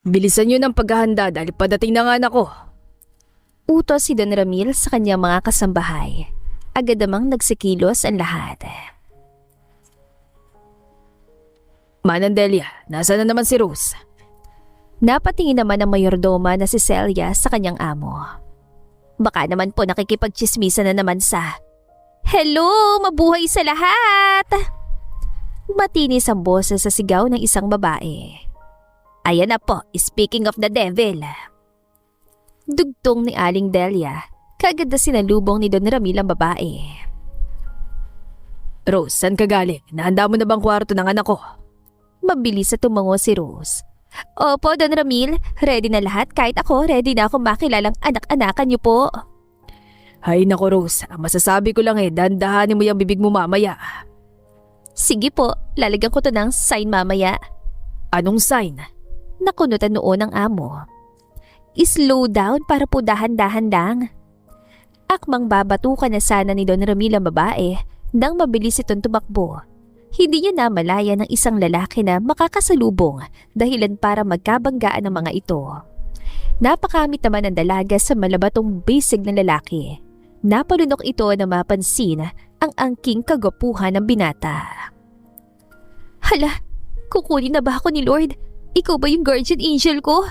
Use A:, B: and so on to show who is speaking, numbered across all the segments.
A: Bilisan niyo ng paghahanda dahil padating na nga anak ko.
B: Utos si Don Ramil sa kanyang mga kasambahay. Agad namang nagsikilos ang lahat.
A: Manang Delia, nasaan na naman si Rose?
B: Napatingin naman ang mayordoma na si Celia sa kanyang amo. Baka naman po nakikipagchismisa na naman sa, "Hello! Mabuhay sa lahat!" Matinis ang boses sa sigaw ng isang babae. "Ayan na po, speaking of the devil." Dugtong ni Aling Delia, kaagad na sinalubong ni Don Ramil ang babae.
A: Rose, saan ka galing? Nahanda mo na bang kwarto ng anak ko?
B: Mabilis na tumango si Rose. "Opo, Don Ramil, ready na lahat kahit ako ready na akong makilalang anak-anakan niyo po."
A: Hay nako Rose, ang masasabi ko lang dandahanin mo yung bibig mo mamaya.
B: "Sige po, lalagyan ko to ng sign mamaya."
A: Anong sign?
B: Nakunutan noon ang amo. "Slow down para po dahan-dahan lang." Akmang babatukan na sana ni Don Ramil ang babae nang mabilis itong tumakbo. Hindi niya namalaya ng isang lalaki na makakasalubong dahilan para magkabanggaan ng mga ito. Napakamit naman ang dalaga sa malabatong bisig na lalaki. Napalunok ito na mapansin ang angking kagwapuhan ng binata. "Hala, kukunin na ba ako ni Lord? Ikaw ba yung guardian angel ko?"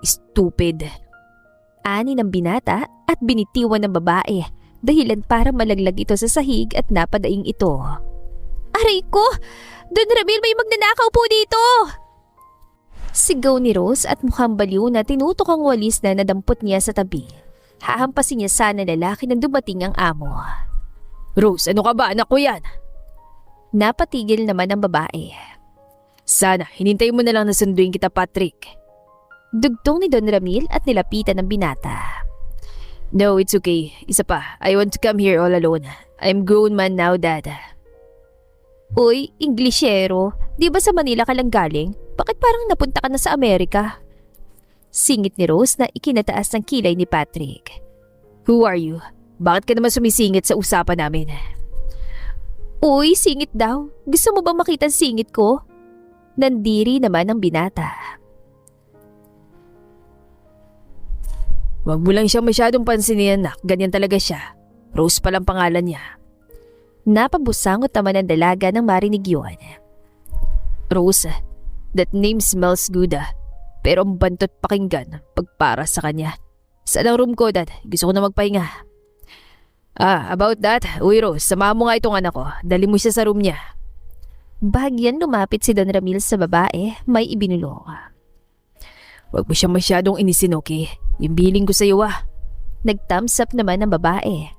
A: Stupid.
B: Ani ng binata at binitiwan ng babae dahilan para malaglag ito sa sahig at napadaing ito. "Aray ko! Don Ramil, may magnanakaw po dito!" Sigaw ni Rose at mukhang baliw na tinutok ang walis na nadampot niya sa tabi. Hahampasin niya sana lalaki nang dumating ang amo.
A: Rose, ano ka ba? Anak ko yan.
B: Napatigil naman ang babae.
A: Sana, hinintay mo na lang na sunduin kita, Patrick.
B: Dugtong ni Don Ramil at nilapitan ng binata.
A: No, it's okay. Isa pa, I want to come here all alone. I'm grown man now, Dad.
B: Uy, Inglesero, di ba sa Manila ka lang galing? Bakit parang napunta ka na sa Amerika? Singit ni Rose na ikinataas ng kilay ni Patrick.
A: Who are you? Bakit ka naman sumisingit sa usapan namin?
B: Uy, singit daw. Gusto mo bang makita ang singit ko? Nandiri naman ang binata.
A: Wag mo lang siya masyadong pansinin, anak. Ganyan talaga siya. Rose palang pangalan niya.
B: Napabusangot naman ang dalaga nang marinig yun.
A: Rose, that name smells good pero ang bantot pakinggan pagpara sa kanya. Saan ang room ko, Dad? Gusto ko na magpahinga. About that, uy Rose, samahan mo nga itong anak ko. Dali mo siya sa room niya.
B: Bahagyan lumapit si Don Ramil sa babae, may ibinulong.
A: Wag mo siya masyadong inisin, okay? Yung billing ko sa iyo
B: Nag-thumbs up naman ang babae.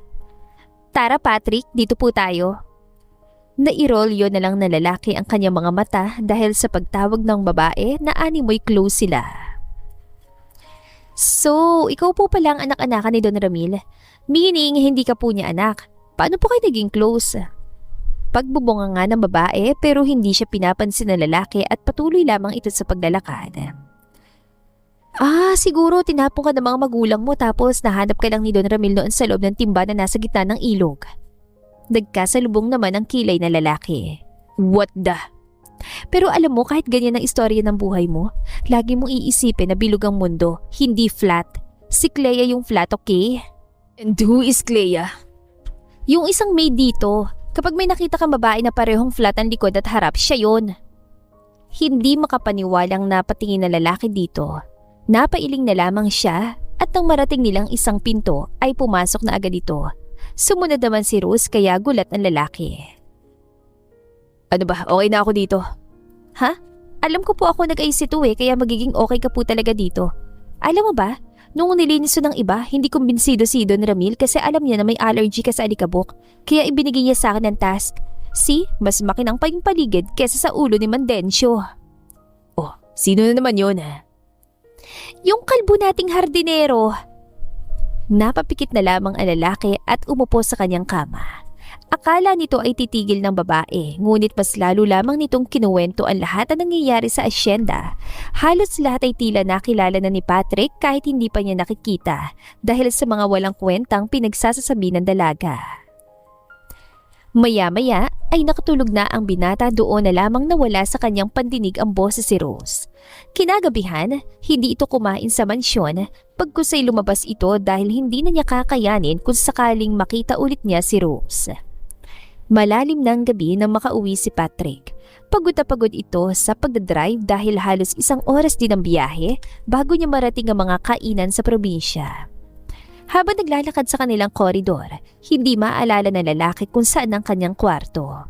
B: Tara Patrick, dito po tayo. Nairolyo na lang na lalaki ang kanyang mga mata dahil sa pagtawag ng babae na animoy close sila. So, ikaw po pala ang anak-anakan ni Don Ramil. Meaning, hindi ka po niya anak. Paano po kayo naging close? Pagbubunga nga ng babae pero hindi siya pinapansin ng lalaki at patuloy lamang ito sa paglalakad. Siguro tinapon ka ng mga magulang mo tapos nahanap ka lang ni Don Ramil noon sa loob ng timba na nasa gitna ng ilog. Nagkasalubong naman ang kilay na lalaki.
A: What the?
B: Pero alam mo, kahit ganyan ang istorya ng buhay mo, lagi mong iisipin na bilog ang mundo, hindi flat. Si Clea yung flat, okay?
A: And who is Clea?
B: Yung isang maid dito. Kapag may nakita kang babae na parehong flat ang likod at harap, siya yon. Hindi makapaniwalang napatingin na lalaki dito. Napailing na lamang siya at nang marating nilang isang pinto ay pumasok na agad ito. Sumunod naman si Rose kaya gulat ang lalaki.
A: Ano ba? Okay na ako dito.
B: Ha? Alam ko po ako nag-IC2 kaya magiging okay ka po talaga dito. Alam mo ba, nung nilinis ng iba, hindi kumbinsido si Don Ramil kasi alam niya na may allergy ka sa alikabok. Kaya ibinigay niya sa akin ng task. See, mas makinang pa yung paligid kesa sa ulo ni Mandencio.
A: Oh, sino na naman yun?
B: Yung kalbo nating hardinero. Napapikit na lamang ang lalaki at umupo sa kanyang kama. Akala nito ay titigil ng babae, ngunit mas lalo lamang nitong kinuwento ang lahat na nangyayari sa asyenda. Halos lahat ay tila nakilala na ni Patrick kahit hindi pa niya nakikita dahil sa mga walang kwentang pinagsasasabi ng dalaga. Maya-maya ay nakatulog na ang binata, doon na lamang nawala sa kanyang pandinig ang boses si Rose. Kinagabihan, hindi ito kumain sa mansyon pagkusay lumabas ito dahil hindi na niya kakayanin kung sakaling makita ulit niya si Rose. Malalim ng gabi nang makauwi si Patrick. Pagod na pagod ito sa pagdadrive dahil halos 1 oras din ang biyahe bago niya marating ang mga kainan sa probinsya. Habang naglalakad sa kanilang koridor, hindi maalala ng lalaki kung saan ang kanyang kwarto.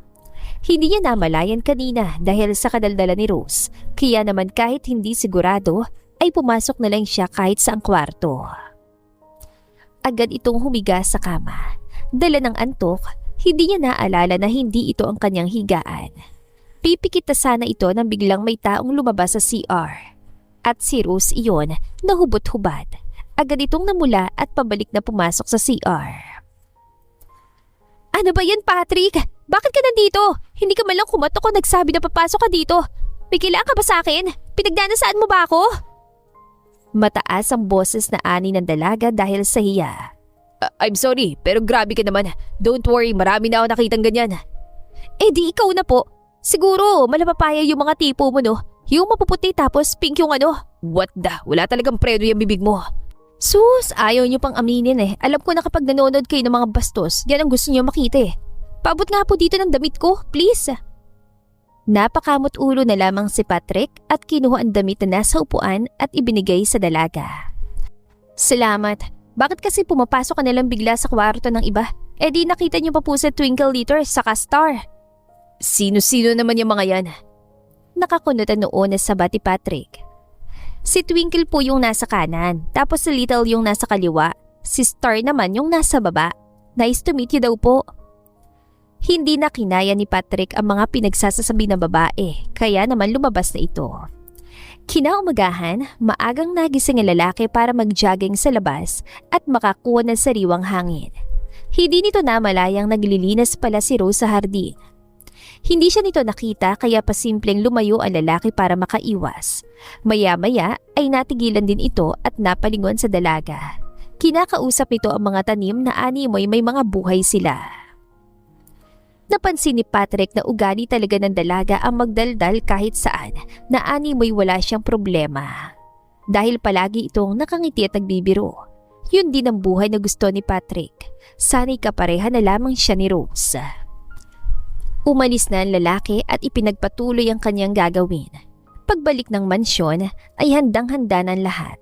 B: Hindi niya namalayan kanina dahil sa kadaldala ni Rose, kaya naman kahit hindi sigurado ay pumasok na lang siya kahit sa ang kwarto. Agad itong humiga sa kama. Dala ng antok, hindi niya naalala na hindi ito ang kanyang higaan. Pipikit na sana ito nang biglang may taong lumabas sa CR. At si Rose iyon na hubot-hubad. Agad itong namula at pabalik na pumasok sa CR. Ano ba yan, Patrick? Bakit ka nandito? Hindi ka man lang kumatok o nagsabi na papasok ka dito. May kailangan ka ba sa akin? Pinagdanasaan mo ba ako? Mataas ang boses na ani ng dalaga dahil sa hiya.
A: I'm sorry, pero grabe ka naman. Don't worry, marami na ako nakitang ganyan.
B: Eh di ikaw na po. Siguro malapapaya yung mga tipo mo, no? Yung mapuputi tapos pink yung ano.
A: What the? Wala talagang preno yung bibig mo.
B: Sus, ayaw niyo pang aminin eh. Alam ko na kapag nanonood kayo ng mga bastos, yan ang gusto niyo makita eh. Paabot nga po dito ng damit ko, please. Napakamot ulo na lamang si Patrick at kinuha ang damit na nasa upuan at ibinigay sa dalaga. Salamat. Bakit kasi pumapasok ka nalang bigla sa kwarto ng iba? Eh di nakita niyo pa po sa Twinkle Litter saka Star.
A: Sino-sino naman yung mga yan?
B: Nakakunot ang noon na sabat ni Patrick. Si Twinkle po yung nasa kanan, tapos si Little yung nasa kaliwa. Si Star naman yung nasa baba. Nice to meet you daw po. Hindi na kinaya ni Patrick ang mga pinagsasasabi ng babae, kaya naman lumabas na ito. Kinaumagahan, maagang nagising ang lalaki para mag-jogging sa labas at makakuha ng sariwang hangin. Hindi nito namalayang naglilinas pala si Rose sa hardin. Hindi siya nito nakita kaya pasimpleng lumayo ang lalaki para makaiwas. Maya-maya ay natigilan din ito at napalingon sa dalaga. Kinakausap nito ang mga tanim na animoy may mga buhay sila. Napansin ni Patrick na ugali talaga ng dalaga ang magdaldal kahit saan na animoy wala siyang problema. Dahil palagi itong nakangiti at nagbibiro. Yun din ang buhay na gusto ni Patrick. Sana'y kapareha na lamang siya ni Rose. Umalis na ang lalaki at ipinagpatuloy ang kanyang gagawin. Pagbalik ng mansyon ay handang-handa ng lahat.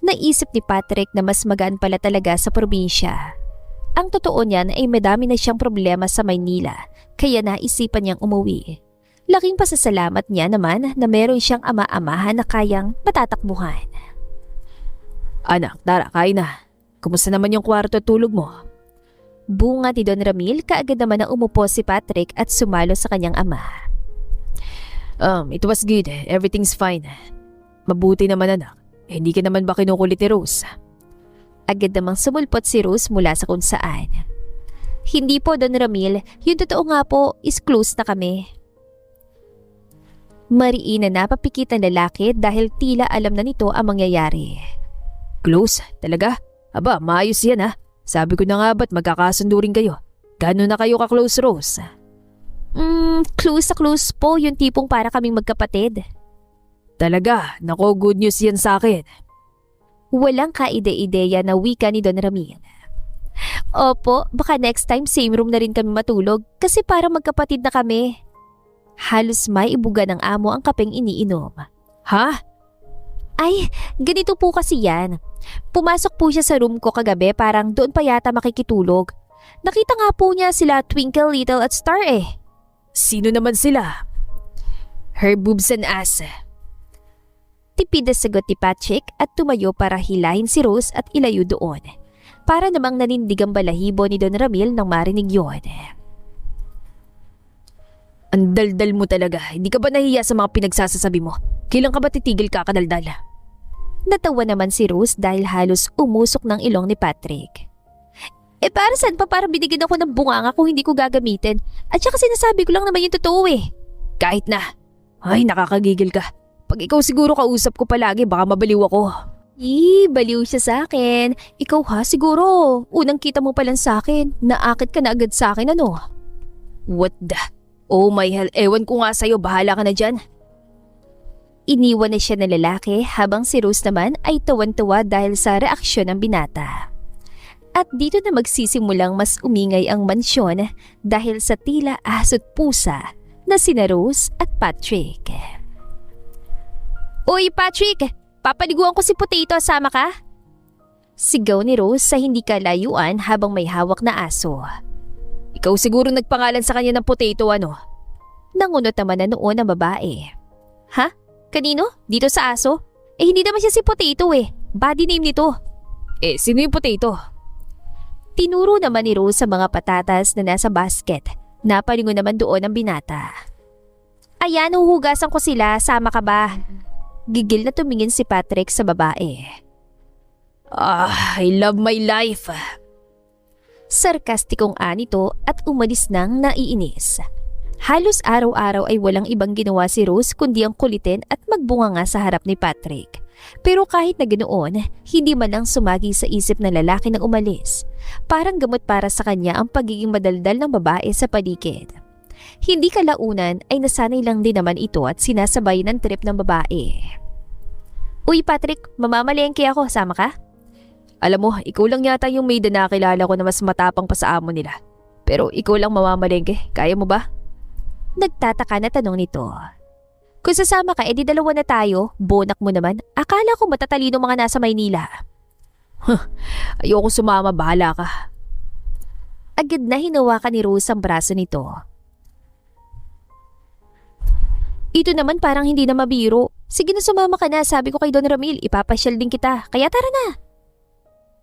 B: Naisip ni Patrick na mas magaan pala talaga sa probinsya. Ang totoo niyan ay madami na siyang problema sa Maynila, kaya naisipan niyang umuwi. Laking pasasalamat niya naman na meron siyang ama-amahan na kayang matatakbuhan.
A: Anak, tara, kain na. Kumusta naman yung kwarto at tulog mo?
B: Bunga ni Don Ramil, kaagad naman na umupo si Patrick at sumalo sa kanyang ama.
A: It was good. Everything's fine. Mabuti naman, anak. Hindi ka naman ba kinukulit ni Rose?
B: Agad namang sumulpot si Rose mula sa kung saan. Hindi po, Don Ramil. Yung totoo nga po is close na kami. Mariin na napapikit ang lalaki dahil tila alam na nito ang mangyayari.
A: Close? Talaga? Aba, maayos yan ha. Sabi ko na nga ba't magkakasundo rin kayo? Gano'n na kayo ka-close, Rose?
B: Close na close po, yung tipong para kaming magkapatid.
A: Talaga? Nako, good news yan sa akin.
B: Walang kaide-ideya na wika ni Don Ramil. Opo, baka next time same room na rin kami matulog kasi para magkapatid na kami. Halos may ibuga ng amo ang kapeng iniinom.
A: Ha?
B: Ay, ganito po kasi yan. Pumasok po siya sa room ko kagabi, parang doon pa yata makikitulog. Nakita nga po niya sila Twinkle, Little at Star eh.
A: Sino naman sila? Her boobs and ass.
B: Tipid na sagot ni Patrick at tumayo para hilahin si Rose at ilayo doon. Para namang nanindig ang balahibo ni Don Ramil nang marinig yon.
A: Ang daldal mo talaga. Hindi ka ba nahiya sa mga pinagsasasabi mo? Kailan ka ba titigil ka kadaldal?
B: Natawa naman si Rose dahil halos umusok ng ilong ni Patrick. Eh para saan pa para binigyan ako ng bunganga kung hindi ko gagamitin? At saka sinasabi ko lang naman yung totoo eh.
A: Kahit na. Ay, nakakagigil ka. Pag ikaw siguro kausap ko palagi, baka mabaliw ako.
B: Baliw siya sa akin. Ikaw ha, siguro. Unang kita mo pa lang sa akin. Naakit ka na agad sa akin, ano?
A: What the? Oh my hell, ewan ko nga sa'yo, bahala ka na dyan.
B: Iniwan na siya ng lalaki habang si Rose naman ay tawan-tawa dahil sa reaksyon ng binata. At dito na magsisimulang mas umingay ang mansyon dahil sa tila aso't pusa na sina Rose at Patrick. Uy Patrick, papaliguan ko si Potato, sama ka? Sigaw ni Rose sa hindi kalayuan habang may hawak na aso.
A: Ikaw siguro nagpangalan sa kanya ng Potato, ano?
B: Nangunot naman na noon ang babae. Ha? Kanino? Dito sa aso? Eh hindi naman siya si Potato eh. Body name nito.
A: Eh, sino yung Potato?
B: Tinuro naman ni Rose sa mga patatas na nasa basket. Napalingon naman doon ang binata. Ayan, huhugasan ko sila. Sama ka ba? Gigil na tumingin si Patrick sa babae.
A: I love my life.
B: Sarkastikong anito at umalis nang naiinis. Halos araw-araw ay walang ibang ginawa si Rose kundi ang kulitin at magbunga nga sa harap ni Patrick. Pero kahit na ganoon, hindi man lang sumagi sa isip ng lalaki na umalis. Parang gamot para sa kanya ang pagiging madaldal ng babae sa paligid. Hindi kalaunan ay nasanay lang din naman ito at sinasabay ng trip ng babae. Uy Patrick, mamamalengke ako, sama ka?
A: Alam mo, ikaw lang yata yung maid na nakilala ko na mas matapang pa sa amo nila. Pero ikaw lang mamamalengke, kaya mo ba?
B: Nagtataka na tanong nito. Kung sasama ka, edi dalawa na tayo. Bonak mo naman. Akala ko matatalino mga nasa Maynila.
A: Ayoko sumama, bahala ka.
B: Agad na hinawakan ni Rose ang braso nito. Ito naman parang hindi na mabiro. Sige na sumama ka na, sabi ko kay Don Ramil, ipapasyal din kita. Kaya tara na.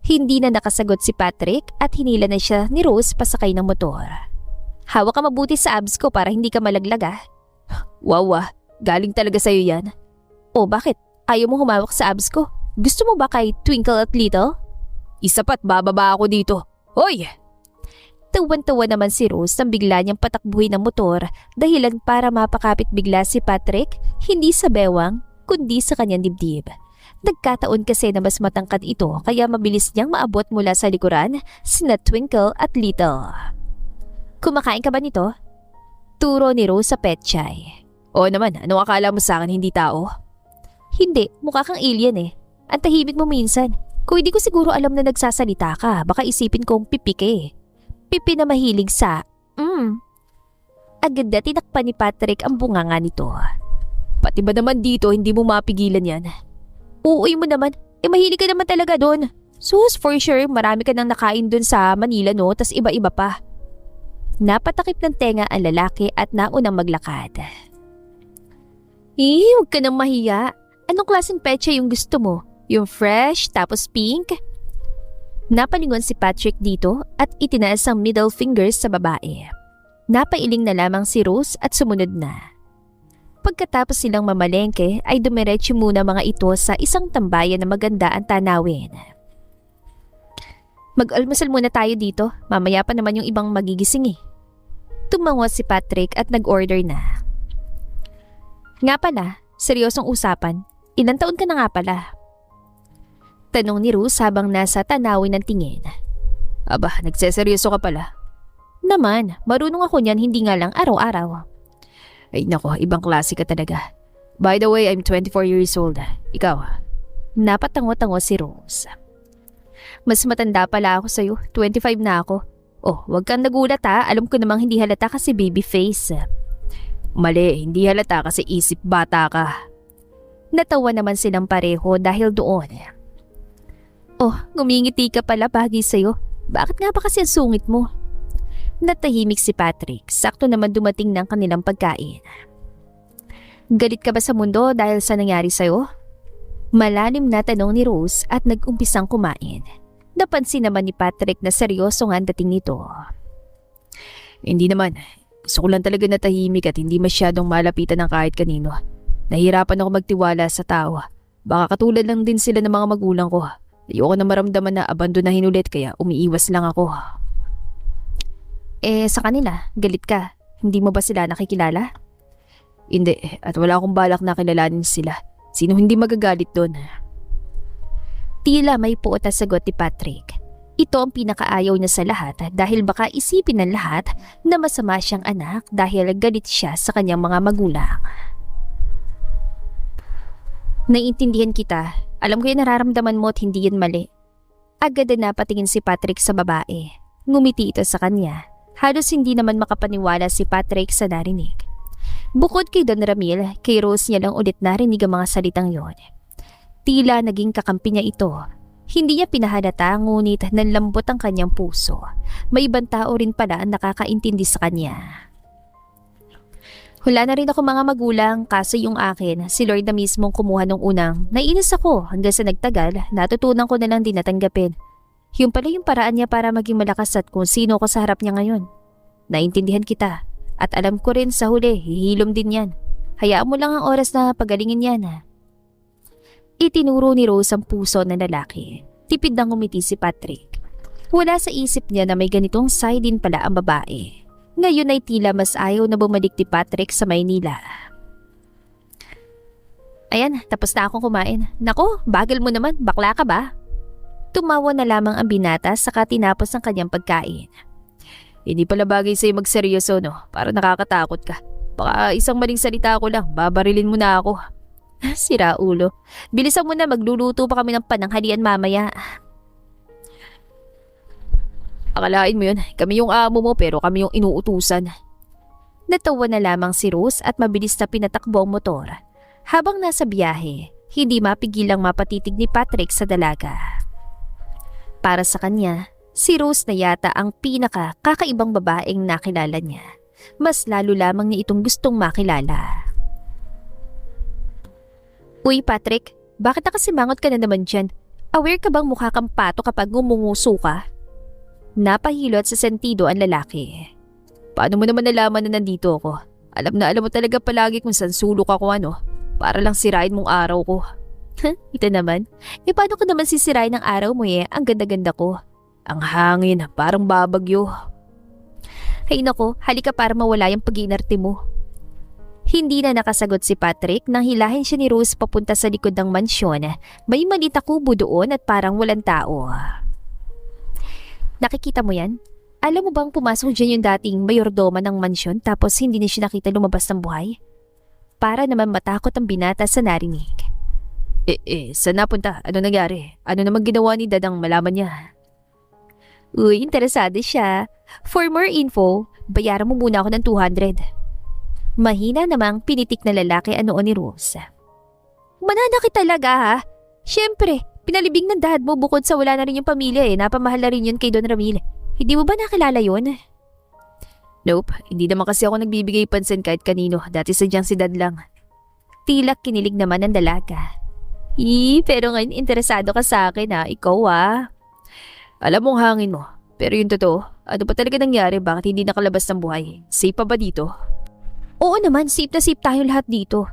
B: Hindi na nakasagot si Patrick at hinila na siya ni Rose pasakay ng motor. Hawak ka mabuti sa abs ko para hindi ka malaglag ah.
A: Wow, galing talaga sa'yo yan.
B: O bakit? Ayaw mo humawak sa abs ko? Gusto mo ba kay Twinkle at Little?
A: Isa pa't bababa ako dito. Hoy!
B: Tawan-tawa naman si Rose nang bigla niyang patakbuhin ng motor dahilan para mapakapit bigla si Patrick hindi sa bewang kundi sa kanyang dibdib. Nagkataon kasi na mas matangkad ito kaya mabilis niyang maabot mula sa likuran sina Twinkle at Little. Kumakain ka ba nito? Turo ni Rose sa petchay.
A: Oo naman, anong akala mo sa akin hindi tao?
B: Hindi, mukha kang alien eh. Ang tahimik mo minsan. Kung hindi ko siguro alam na nagsasalita ka, baka isipin kong pipi ka eh. Pipi na mahilig sa Agad na tinakpan ni Patrick ang bunganga nito.
A: Pati ba naman dito hindi mo mapigilan yan?
B: Uuy mo naman, mahilig ka naman talaga doon. Sus, for sure, marami ka nang nakain doon sa Manila no, tas iba-iba pa. Napatakip ng tenga ang lalaki at naunang maglakad. Huwag ka nang mahiya. Anong klaseng petsa yung gusto mo? Yung fresh tapos pink? Napalingon si Patrick dito at itinaas ang middle fingers sa babae. Napailing na lamang si Rose at sumunod na. Pagkatapos silang mamalengke ay dumiretso muna mga ito sa isang tambayan na maganda ang tanawin. Mag-almusal muna tayo dito, mamaya pa naman yung ibang magigising eh. Tumango si Patrick at nag-order na. Nga pala, seryosong usapan, ilang taon ka na nga pala? Tanong ni Rose habang nasa tanawin ng tingin.
A: Aba, nagseseryoso ka pala.
B: Naman, marunong ako niyan hindi nga lang araw-araw.
A: Ay nako, ibang klase ka talaga. By the way, I'm 24 years old. Ikaw?
B: Napatango-tango si Rose. Mas matanda pala ako sa'yo, 25 na ako. Oh, wag kang nagulat ha, alam ko namang hindi halata kasi baby face.
A: Mali, hindi halata kasi isip bata ka.
B: Natawa naman silang pareho dahil doon. Oh, ngumingiti ka pala bagay sa'yo. Bakit nga ba kasi ang sungit mo? Natahimik si Patrick, sakto naman dumating ng kanilang pagkain. Galit ka ba sa mundo dahil sa nangyari sa'yo? Malalim na tanong ni Rose at nag-umpisang kumain. Napansin naman ni Patrick na seryoso nga ang dating nito.
A: Hindi naman. Gusto ko lang talaga natahimik at hindi masyadong malapitan ng kahit kanino. Nahihirapan ako magtiwala sa tao. Baka katulad lang din sila ng mga magulang ko. Ayoko na maramdaman na abandonahin ulit kaya umiiwas lang ako.
B: Sa kanila, galit ka. Hindi mo ba sila nakikilala?
A: Hindi, at wala akong balak na kilalanin sila. Sino hindi magagalit doon?
B: Tila may puot na sagot ni Patrick. Ito ang pinakaayaw niya sa lahat dahil baka isipin ng lahat na masama siyang anak dahil galit siya sa kanyang mga magulang. Naiintindihan kita. Alam ko yung nararamdaman mo at hindi yan mali. Agad na napatingin si Patrick sa babae. Ngumiti ito sa kanya. Halos hindi naman makapaniwala si Patrick sa narinig. Bukod kay Don Ramil, kay Rose niya lang ulit narinig ang mga salitang yon. Tila naging kakampi niya ito. Hindi niya pinahalata ngunit nanlambot ang kanyang puso. May ibang tao rin pala ang nakakaintindi sa kanya. Wala na rin ako mga magulang, kaso yung akin, si Lord na mismong kumuha nung unang. Naiinis ako hanggang sa nagtagal, natutunan ko na lang din natanggapin. Yung pala yung paraan niya para maging malakas at kung sino ko sa harap niya ngayon. Naintindihan kita at alam ko rin sa huli, hihilom din yan. Hayaan mo lang ang oras na pagalingin yan. Itinuro ni Rose ang puso ng lalaki. Tipid nang umiti si Patrick. Wala sa isip niya na may ganitong side din pala ang babae. Ngayon ay tila mas ayaw na bumalik ni Patrick sa Maynila. Ayan, tapos na akong kumain. Nako, bagal mo naman, bakla ka ba? Tumawa na lamang ang binata saka tinapos ang kanyang pagkain.
A: Hindi pala bagay sa'yo magseryoso, no? Para nakakatakot ka. Baka isang maling salita ko lang, babarilin mo na ako.
B: Sira ulo. Bilisan mo na, magluluto pa kami ng pananghalian mamaya.
A: Akalain mo yun, kami yung amo mo pero kami yung inuutusan.
B: Natawa na lamang si Rose at mabilis na pinatakbo ang motor. Habang nasa biyahe, hindi mapigilang mapatitig ni Patrick sa dalaga. Para sa kanya, si Rose na yata ang pinaka-kakaibang babaeng nakilala niya. Mas lalo lamang niya itong gustong makilala. Uy Patrick, bakit nakasimangot ka na naman dyan? Aware ka bang mukha kang pato kapag ngumunguso ka? Napahilot sa sentido ang lalaki.
A: Paano mo naman nalaman na nandito ako? Alam mo talaga palagi kung saan sulok ako para lang sirain mong araw ko.
B: Ito naman. Paano ko naman sisirain ang araw mo Ang ganda-ganda ko.
A: Ang hangin, parang babagyo.
B: Ay nako, halika para mawala yung pag-iinarte mo. Hindi na nakasagot si Patrick nang hilahin siya ni Rose papunta sa likod ng mansyon. May maliit na kubo doon at parang walang tao. Nakikita mo yan? Alam mo bang pumasok dyan yung dating mayordoma ng mansyon tapos hindi na siya nakita lumabas ng buhay? Para naman matakot ang binata sa narinig.
A: Saan napunta? Ano nangyari? Ano naman ginawa ni Dadang malaman niya?
B: Uy, interesado siya. For more info, bayaran mo muna ako ng 200. Mahina namang pinitik na lalaki ang noo ni Rose. Mananakit talaga ha? Siyempre, pinalibing ng dad mo bukod sa wala na rin yung pamilya Napamahal na rin yun kay Don Ramil. Hindi mo ba nakilala yun?
A: Nope, hindi naman kasi ako nagbibigay pansin kahit kanino. Dati sadyang si Dad lang.
B: Tilak kinilig naman ng dalaga. Pero ngayon interesado ka sa akin Ikaw
A: Alam mong hangin mo. Pero yung totoo, ano pa talaga nangyari? Bakit hindi nakalabas ng buhay? Safe pa ba dito?
B: Oo naman, safe na safe tayo lahat dito.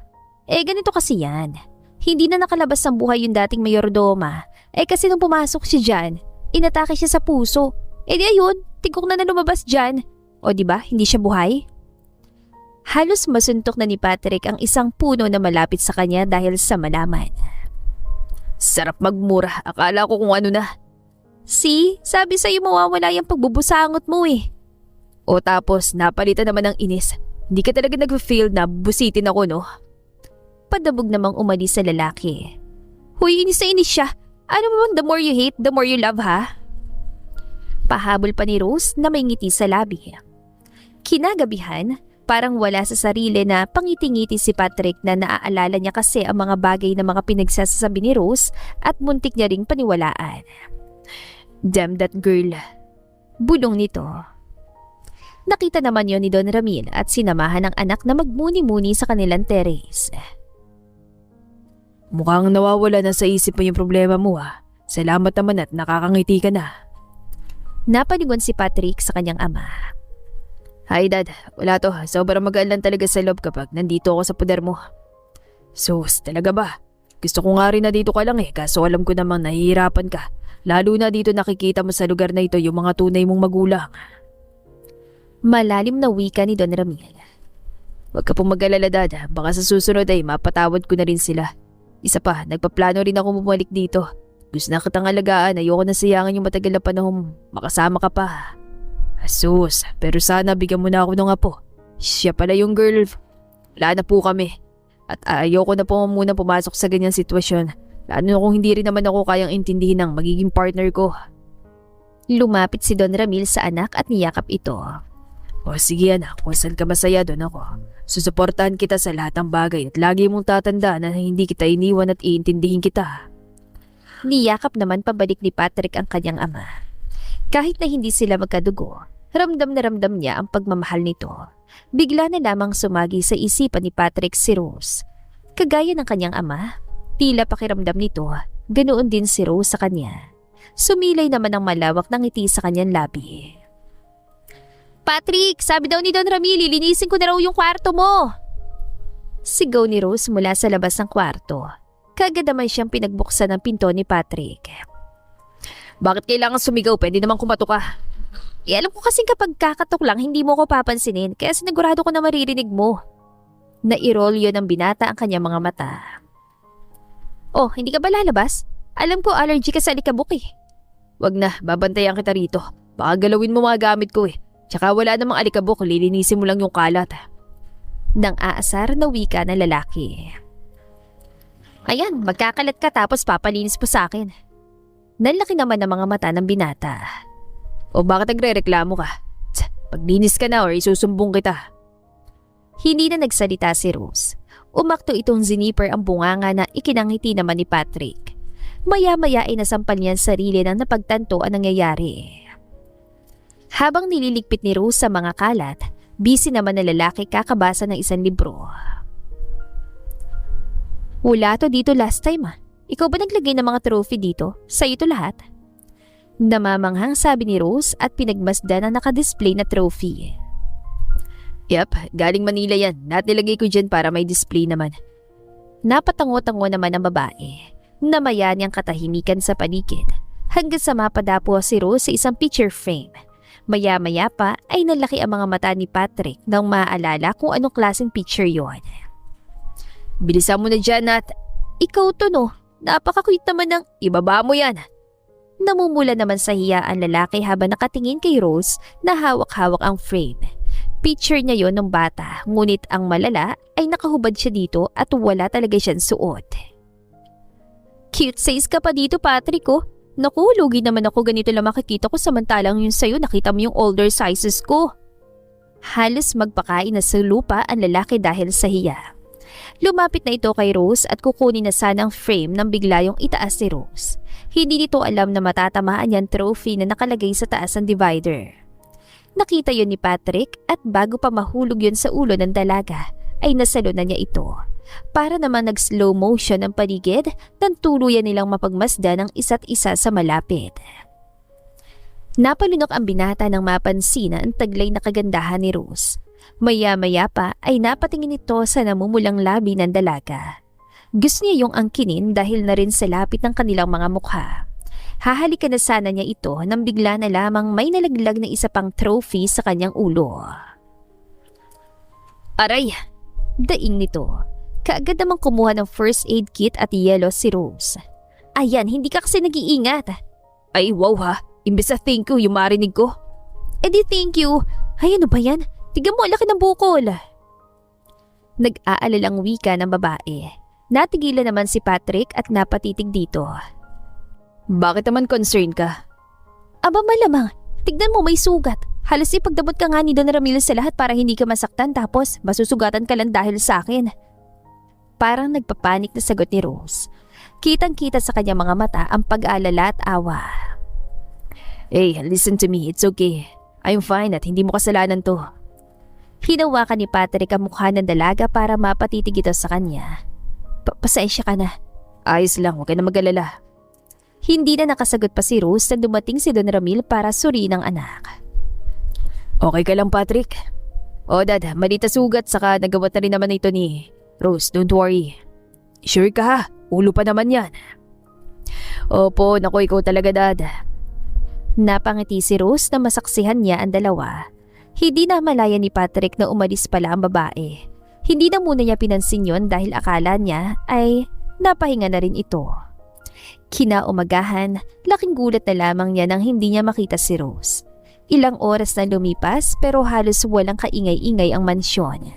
B: Ganito kasi yan. Hindi na nakalabas ng buhay yung dating mayordoma. Kasi nung pumasok siya dyan, inatake siya sa puso. Di ayun, tigok na lumabas dyan. O diba, hindi siya buhay? Halos masuntok na ni Patrick ang isang puno na malapit sa kanya dahil sa malaman.
A: Sarap magmura, akala ko kung ano na.
B: See, sabi sa'yo mawawala yung pagbubusangot mo
A: O tapos, napalitan naman ng inis. Hindi ka talaga nag-feel na busitin ako, no?
B: Padabog namang umalis sa lalaki. Huy, inis na inis siya. Ano mo bang the more you hate, the more you love, ha? Pahabol pa ni Rose na may ngiti sa labi. Kinagabihan, parang wala sa sarili na pangiti-ngiti si Patrick na naaalala niya kasi ang mga bagay na mga pinagsasabi ni Rose at muntik niya ring paniwalaan.
A: Damn that girl.
B: Bulong nito. Nakita naman yon ni Don Ramil at sinamahan ng anak na magmuni-muni sa kanilang terrace.
A: Mukhang nawawala na sa isip mo yung problema mo Salamat naman at nakakangiti ka na.
B: Napanigon si Patrick sa kanyang ama.
A: Hi Dad, wala to. Sobrang magaan lang talaga sa loob kapag nandito ako sa poder mo. Sus, talaga ba? Gusto ko nga rin na dito ka lang kaso alam ko namang nahihirapan ka. Lalo na dito nakikita mo sa lugar na ito yung mga tunay mong magulang.
B: Malalim na wika ni Don Ramil.
A: Huwag ka pong mag-alala Dad, baka sa susunod ay mapatawad ko na rin sila. Isa pa, nagpaplano rin ako bumalik dito. Gusto na kitang alagaan, ayoko na sayangan yung matagal na panahon makasama ka pa. Asus, pero sana bigyan mo na ako ng apo. Siya pala yung girl. Wala na po kami. At ayoko na po muna pumasok sa ganyang sitwasyon. Lalo na kung hindi rin naman ako kayang intindihin ng magiging partner ko.
B: Lumapit si Don Ramil sa anak at niyakap ito.
A: O sige anak, kung saan ka masaya doon ako. Susuportahan kita sa lahat ng bagay at lagi mong tatandaan na hindi kita iniwan at iintindihin kita.
B: Niyakap naman pabalik ni Patrick ang kanyang ama. Kahit na hindi sila magkadugo, ramdam na ramdam niya ang pagmamahal nito. Bigla na lamang sumagi sa isipan ni Patrick si Rose. Kagaya ng kanyang ama, tila pakiramdam nito, ganoon din si Rose sa kanya. Sumilay naman ang malawak ng ngiti sa kanyang labi. Patrick, sabi daw ni Don Ramil, lilinisin ko na raw yung kwarto mo. Sigaw ni Rose mula sa labas ng kwarto. Kaagad naman siyang pinagbuksan ng pinto ni Patrick.
A: Bakit kailangan sumigaw? Pwede naman kumato ka.
B: Alam ko kasing kapag kakatok lang, hindi mo ko papansinin, kaya sinigurado ko na maririnig mo. Nairolyo ng binata ang kanyang mga mata. Oh, hindi ka ba lalabas? Alam ko allergy ka sa alikabok eh.
A: Wag na, babantayan kita rito. Baka galawin mo mga gamit ko eh. Tsaka wala namang alikabok, lilinisin mo lang yung kalat.
B: Nang aasar na wika ng lalaki. Ayan, magkakalat ka tapos papalinis po sa akin. Nanlaki naman ang mga mata ng binata.
A: O bakit nagre-reklamo ka? Paglinis ka na or isusumbong kita.
B: Hindi na nagsalita si Rose. Umakto itong ziniper ang bunganga na ikinangiti naman ni Patrick. Maya-maya ay nasampal niya ang sarili nang napagtanto ang nangyayari. Habang nililigpit ni Rose sa mga kalat, busy naman na lalaki kakabasa ng isang libro. Wala to dito last time ah. Ikaw ba naglagay ng mga trophy dito? Sa'yo to lahat? Namamanghang sabi ni Rose at pinagmasdan ang nakadisplay na trophy.
A: Yep, galing Manila yan. Natilagay ko dyan para may display naman.
B: Napatango-tango naman ang babae. Namaya niyang katahimikan sa paligid hanggang sa mapadapo si Rose sa isang picture frame. Maya-maya pa ay nalaki ang mga mata ni Patrick nang maaalala kung anong klaseng picture yon.
A: Bilisan mo na dyan at...
B: Ikaw to no, napaka-cute naman ng...
A: Ibaba mo yan.
B: Namumula naman sa hiya ang lalaki habang nakatingin kay Rose na hawak-hawak ang frame. Picture niya yon ng bata, ngunit ang malala ay nakahubad siya dito at wala talaga siyang suot. Cute size ka pa dito, Patrick oh. Naku, lugi naman ako, ganito lang makikita ko samantalang yun sa'yo nakita mo yung older sizes ko. Halos magpakain na sa lupa ang lalaki dahil sa hiya. Lumapit na ito kay Rose at kukunin na sana ang frame nang bigla yung itaas si Rose. Hindi nito alam na matatamaan yan trophy na nakalagay sa taas ng divider. Nakita yun ni Patrick at bago pa mahulog yun sa ulo ng dalaga ay nasalo na niya ito. Para naman nag-slow motion ang paligid nang tuluyan nilang mapagmasdan ang isa't isa sa malapit. Napalunok ang binata nang mapansin ang taglay na kagandahan ni Rose. Maya-maya pa ay napatingin ito sa namumulang labi ng dalaga. Gusto niya yung angkinin dahil na rin sa lapit ng kanilang mga mukha. Hahalikan na sana niya ito nang bigla na lamang may nalaglag na isa pang trophy sa kanyang ulo. Aray! Daing nito. Kaagad namang kumuha ng first aid kit at yelo si Rose. Ayan, hindi ka kasi nag-iingat.
A: Ay wow ha, imbes na thank you yung marinig ko.
B: Di thank you. Ay ano ba yan? Tignan mo, laki ng bukol. Nag-aalalang wika ng babae. Natigilan naman si Patrick at napatitig dito.
A: Bakit naman concerned ka?
B: Aba malamang, tignan mo may sugat. Halos ipagdabot ka nga ni Don Ramil sa lahat para hindi ka masaktan tapos masusugatan ka lang dahil sa akin. Parang nagpapanik na sagot ni Rose. Kitang-kita sa kanyang mga mata ang pag-aalala at awa.
A: Hey, listen to me. It's okay. I'm fine at hindi mo kasalanan to.
B: Hinawakan ni Patrick ang mukha ng dalaga para mapatitig ito sa kanya. Pasensya ka na.
A: Ayos lang, huwag ka na mag-alala.
B: Hindi na nakasagot pa si Rose na dumating si Don Ramil para suriin ang anak.
A: Okay ka lang, Patrick? O dad, malita sugat saka nagawat na rin naman ito ni Rose, don't worry. Sure ka ha? Ulo pa naman yan. Opo, naku ikaw talaga dad.
B: Napangiti si Rose na masaksihan niya ang dalawa. Hindi na malaya ni Patrick na umalis pala ang babae. Hindi na muna niya pinansin yon dahil akala niya ay napahinga na rin ito. Kinaumagahan, laking gulat na lamang niya nang hindi niya makita si Rose. Ilang oras na lumipas pero halos walang kaingay-ingay ang mansyon.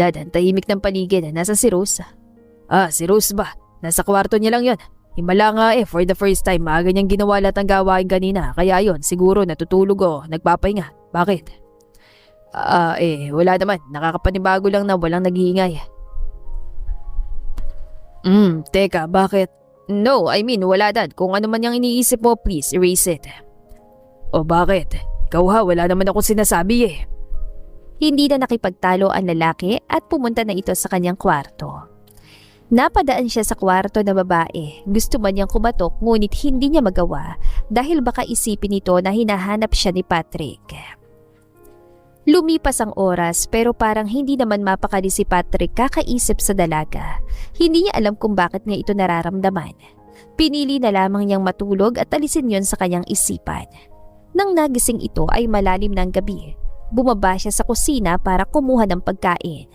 A: Dad, ang tahimik ng paligid. Nasa si Rose? Si Rose ba? Nasa kwarto niya lang yon. Himala nga for the first time. Maaga niyang ginawa lahat ng gawain kanina. Kaya yon, siguro natutulog o nagpapahinga. Bakit? Wala naman. Nakakapanibago lang na walang nag-iingay. Teka, bakit? No, I mean, wala Dad. Kung ano man yung iniisip mo, please erase it. O bakit? Ikaw wala naman akong sinasabi
B: Hindi na nakipagtalo ang lalaki at pumunta na ito sa kanyang kwarto. Napadaan siya sa kwarto na babae. Gusto man niyang kumatok ngunit hindi niya magawa dahil baka isipin nito na hinahanap siya ni Patrick. Lumipas ang oras pero parang hindi naman mapakali si Patrick kakaisip sa dalaga. Hindi niya alam kung bakit niya ito nararamdaman. Pinili na lamang niyang matulog at alisin yon sa kanyang isipan. Nang nagising ito ay malalim ng gabi. Bumaba siya sa kusina para kumuha ng pagkain.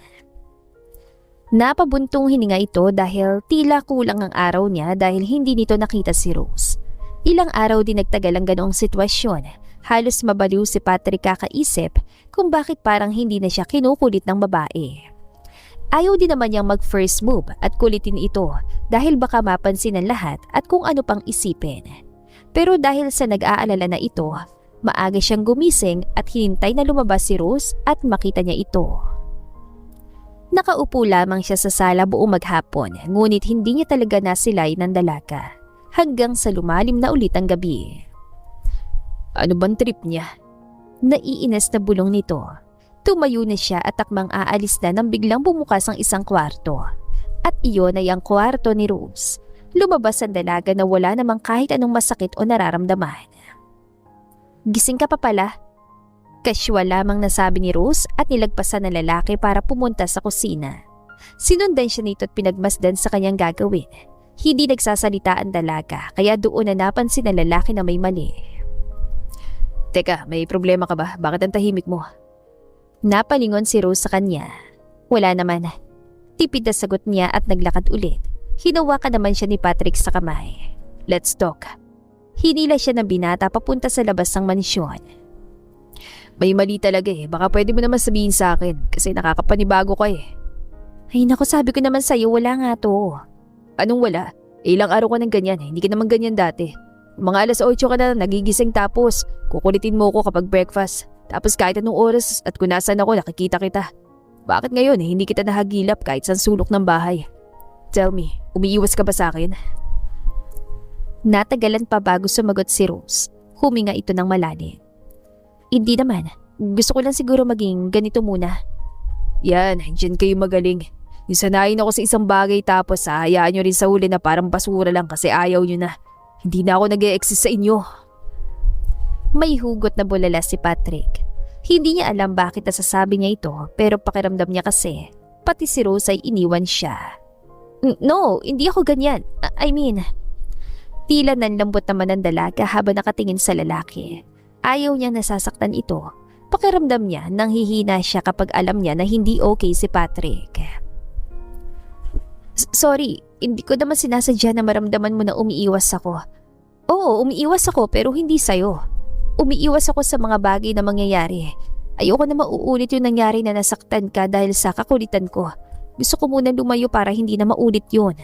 B: Napabuntong hininga ito dahil tila kulang ang araw niya dahil hindi nito nakita si Rose. Ilang araw din nagtagal ang ganoong sitwasyon. Halos mabaliw si Patrick kakaisip kung bakit parang hindi na siya kinukulit ng babae. Ayaw din naman niyang mag-first move at kulitin ito dahil baka mapansin ng lahat at kung ano pang isipin. Pero dahil sa nag-aalala na ito, maaga siyang gumising at hinintay na lumabas si Rose at makita niya ito. Nakaupo lamang siya sa sala buong maghapon ngunit hindi niya talaga nasilay ng dalaga hanggang sa lumalim na ulit ang gabi.
A: Ano bang trip niya?
B: Naiinis na bulong nito. Tumayo na siya at takmang aalis na nang biglang bumukas ang isang kwarto. At iyon ay ang kwarto ni Rose. Lumabas ang dalaga na wala namang kahit anong masakit o nararamdaman. Gising ka pa pala. Casual lamang nasabi ni Rose at nilagpasan ng lalaki para pumunta sa kusina. Sinundan siya nito at pinagmasdan sa kanyang gagawin. Hindi nagsasalita ang dalaga kaya doon na napansin ng lalaki na may mali.
A: Teka, may problema ka ba? Bakit ang tahimik mo?
B: Napalingon si Rose sa kanya. Wala naman. Tipid na sagot niya at naglakad ulit. Hinawakan naman siya ni Patrick sa kamay. Let's talk. Hinila siya ng binata papunta sa labas ng mansyon.
A: May mali talaga Baka pwede mo naman sabihin sa akin kasi nakakapanibago ka
B: Ay naku, sabi ko naman sa'yo, wala nga to.
A: Anong wala? Ilang araw ka ng ganyan Hindi ka naman ganyan dati. Mga alas 8 ka na nagigising tapos kukulitin mo ko kapag breakfast. Tapos kahit anong oras at kung nasan ako nakikita kita. Bakit ngayon hindi kita nahagilap kahit sa sulok ng bahay? Tell me, umiiwas ka ba sa akin?
B: Natagalan pa bago sumagot si Rose. Huminga ito ng malalim. Hindi naman. Gusto ko lang siguro maging ganito muna.
A: Yan, dyan kayo magaling. Yung sanayin ako sa isang bagay tapos hayaan nyo rin sa huli na parang basura lang kasi ayaw nyo na. Hindi na ako nag-e-exist sa inyo.
B: May hugot na bulala si Patrick. Hindi niya alam bakit nasasabi niya ito pero pakiramdam niya kasi pati si Rose ay iniwan siya. No, hindi ako ganyan. I mean, tila nanlambot naman ang dalaga habang nakatingin sa lalaki. Ayaw niyang nasasaktan ito. Pakiramdam niya nang hihina siya kapag alam niya na hindi okay si Patrick. Sorry, hindi ko naman sinasadya na maramdaman mo na umiiwas ako. Oo, umiiwas ako pero hindi sa'yo. Umiiwas ako sa mga bagay na mangyayari. Ayoko na mauulit yung nangyari na nasaktan ka dahil sa kakulitan ko. Gusto ko muna lumayo para hindi na maulit yun.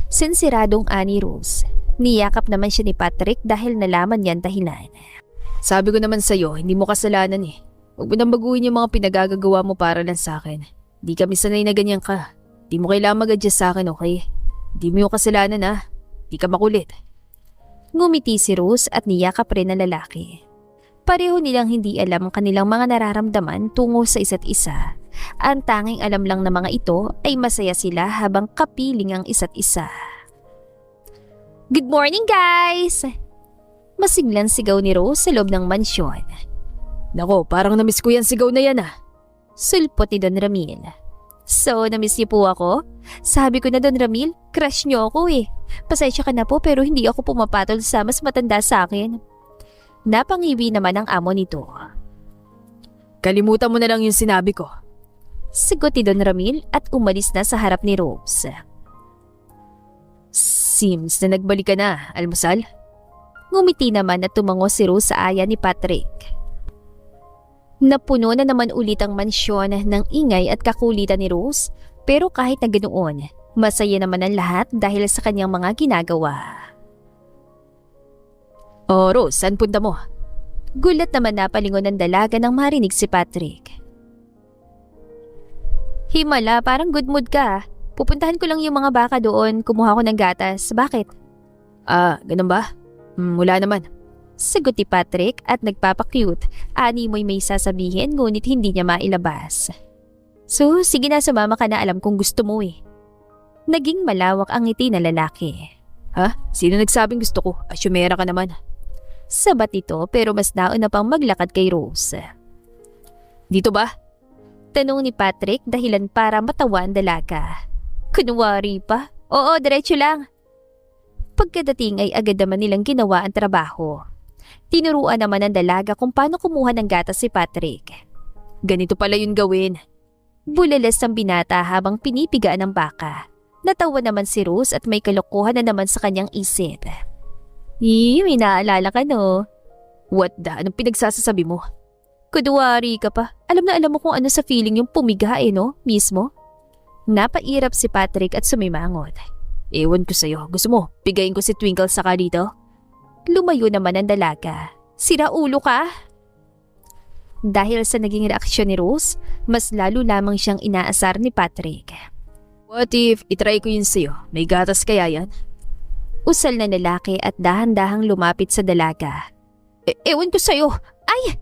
B: Sinsiradong ani Rose. Niyakap naman siya ni Patrick dahil nalaman niya ang dahilan.
A: Sabi ko naman sa'yo, hindi mo kasalanan Huwag mo nang baguhin yung mga pinagagagawa mo para lang sa akin. Di kami sanay na ganyan ka. Di mo kailangan mag-adjust sa akin, okay? Di mo yung kasalanan Di ka makulit.
B: Ngumiti si Rose at niyakap rin ang lalaki. Pareho nilang hindi alam ang kanilang mga nararamdaman tungo sa isa't isa. Ang tanging alam lang ng mga ito ay masaya sila habang kapiling ang isa't isa. Good morning, guys! Masiglang sigaw ni Rose sa loob ng mansyon.
A: Nako, parang namiss ko yan sigaw na yan
B: Sulpot ni Don Ramil. So, namiss niyo po ako? Sabi ko na, Don Ramil, crush niyo ako Pasensya ka na po pero hindi ako pumapatol sa mas matanda sa akin. Napangiwi naman ang amo nito.
A: Kalimutan mo na lang yung sinabi ko.
B: Sagot ni Don Ramil at umalis na sa harap ni Rose.
A: Seems na nagbalik ka na, almusal?
B: Ngumiti naman at tumango si Rose sa aya ni Patrick. Napuno na naman ulit ang mansyon ng ingay at kakulitan ni Rose, pero kahit na ganoon, masaya naman ang lahat dahil sa kanyang mga ginagawa.
A: Oh, Rose, saan punta mo?
B: Gulat naman na palingon ng dalaga nang marinig si Patrick. Himala, parang good mood ka. Pupuntahan ko lang yung mga baka doon, kumuha ko ng gatas. Bakit?
A: Ganun ba? Wala naman.
B: Sagot ni Patrick at nagpapakyut. Ani mo'y may sasabihin ngunit hindi niya mailabas. So, sige na, sumama ka na, alam kong gusto mo eh. Naging malawak ang ngiti na lalaki.
A: Ha? Sino nagsabing gusto ko? Asyumera ka naman.
B: Sabat ito pero mas nauna pang maglakad kay Rose.
A: Dito ba?
B: Tanong ni Patrick dahilan para matawa ang dalaga. Kunwari pa? Oo, diretso lang. Pagkadating ay agad naman nilang ginawa ang trabaho. Tinuruan naman ng dalaga kung paano kumuha ng gatas si Patrick.
A: Ganito pala yun gawin.
B: Bulalas ang binata habang pinipigaan ng baka. Natawa naman si Rose at may kalokohan na naman sa kanyang isip. May naalala ka no?
A: What the? Anong pinagsasasabi mo?
B: Kunwari ka pa. Alam na alam mo kung ano sa feeling yung pumiga no? Mismo? Napairap si Patrick at sumimangot.
A: Ewan ko sa'yo. Gusto mo, pigayin ko si Twinkle saka dito?
B: Lumayo naman ang dalaga. Sira ulo ka? Dahil sa naging reaksyon ni Rose, mas lalo lamang siyang inaasar ni Patrick.
A: What if itry ko yun sa'yo? May gatas kaya yan?
B: Usal na lalaki at dahan-dahang lumapit sa dalaga. Ewan ko sa'yo. Ay!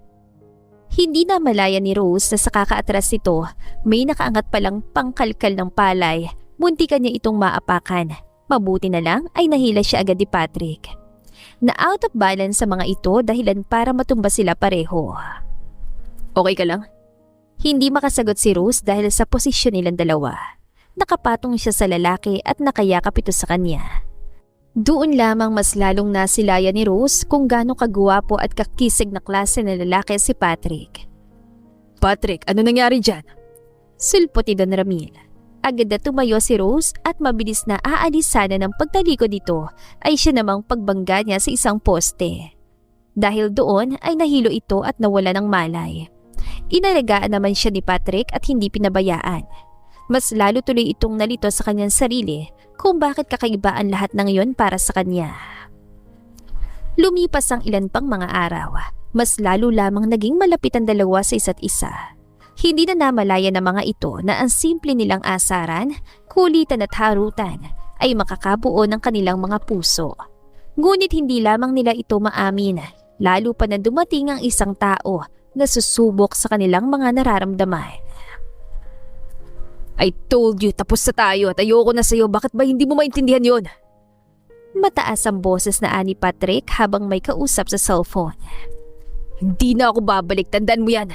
B: Hindi na malaya ni Rose na sa kakaatras nito, may nakaangat palang pangkalkal ng palay. Muntikan niya itong maapakan. Mabuti na lang ay nahila siya agad ni Patrick. Na out of balance sa mga ito dahilan para matumba sila pareho.
A: Okay ka lang?
B: Hindi makasagot si Rose dahil sa posisyon nilang dalawa. Nakapatong siya sa lalaki at nakayakap ito sa kanya. Doon lamang mas lalong nasilaya ni Rose kung gaano kagwapo at kakisig na klase na lalaki si Patrick.
A: Patrick, ano nangyari dyan?
B: Sulpot ni Don Ramil. Agad na tumayo si Rose at mabilis na aalis sana ng pagtaliko dito ay siya namang pagbangga niya sa isang poste. Dahil doon ay nahilo ito at nawala ng malay. Inalagaan naman siya ni Patrick at hindi pinabayaan. Mas lalo tuloy itong nalito sa kanyang sarili kung bakit kakaiba ang lahat ng iyon para sa kanya. Lumipas ang ilan pang mga araw, mas lalo lamang naging malapit ang dalawa sa isa't isa. Hindi na namalaya ng mga ito na ang simple nilang asaran, kulitan at harutan ay makakabuo ng kanilang mga puso. Ngunit hindi lamang nila ito maamin, lalo pa na dumating ang isang tao na susubok sa kanilang mga nararamdaman.
A: I told you, tapos na tayo at ayoko na sa'yo. Bakit ba hindi mo maintindihan yon?
B: Mataas ang boses na ani Patrick habang may kausap sa cellphone.
A: Hindi na ako babalik, tandaan mo yan.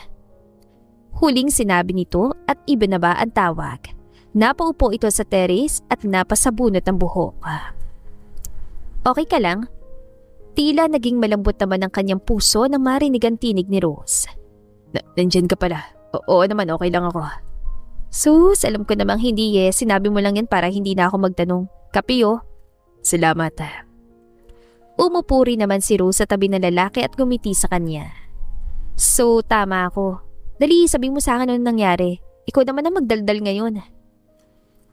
B: Huling sinabi nito at ibinaba ang tawag. Napaupo ito sa terrace at napasabunot ang buhok. Okay ka lang? Tila naging malambot naman ang kanyang puso nang marinig ang tinig ni Rose.
A: Nandyan ka pala. Oo naman, okay lang ako.
B: Sus, alam ko namang hindi sinabi mo lang yan para hindi na ako magtanong. Kapiyo?
A: Salamat.
B: Umupo rin naman si Rose sa tabi ng lalaki at gumiti sa kanya. So, tama ako. Dali, sabihin mo sa akin ano nangyari. Ikaw naman ang magdaldal ngayon.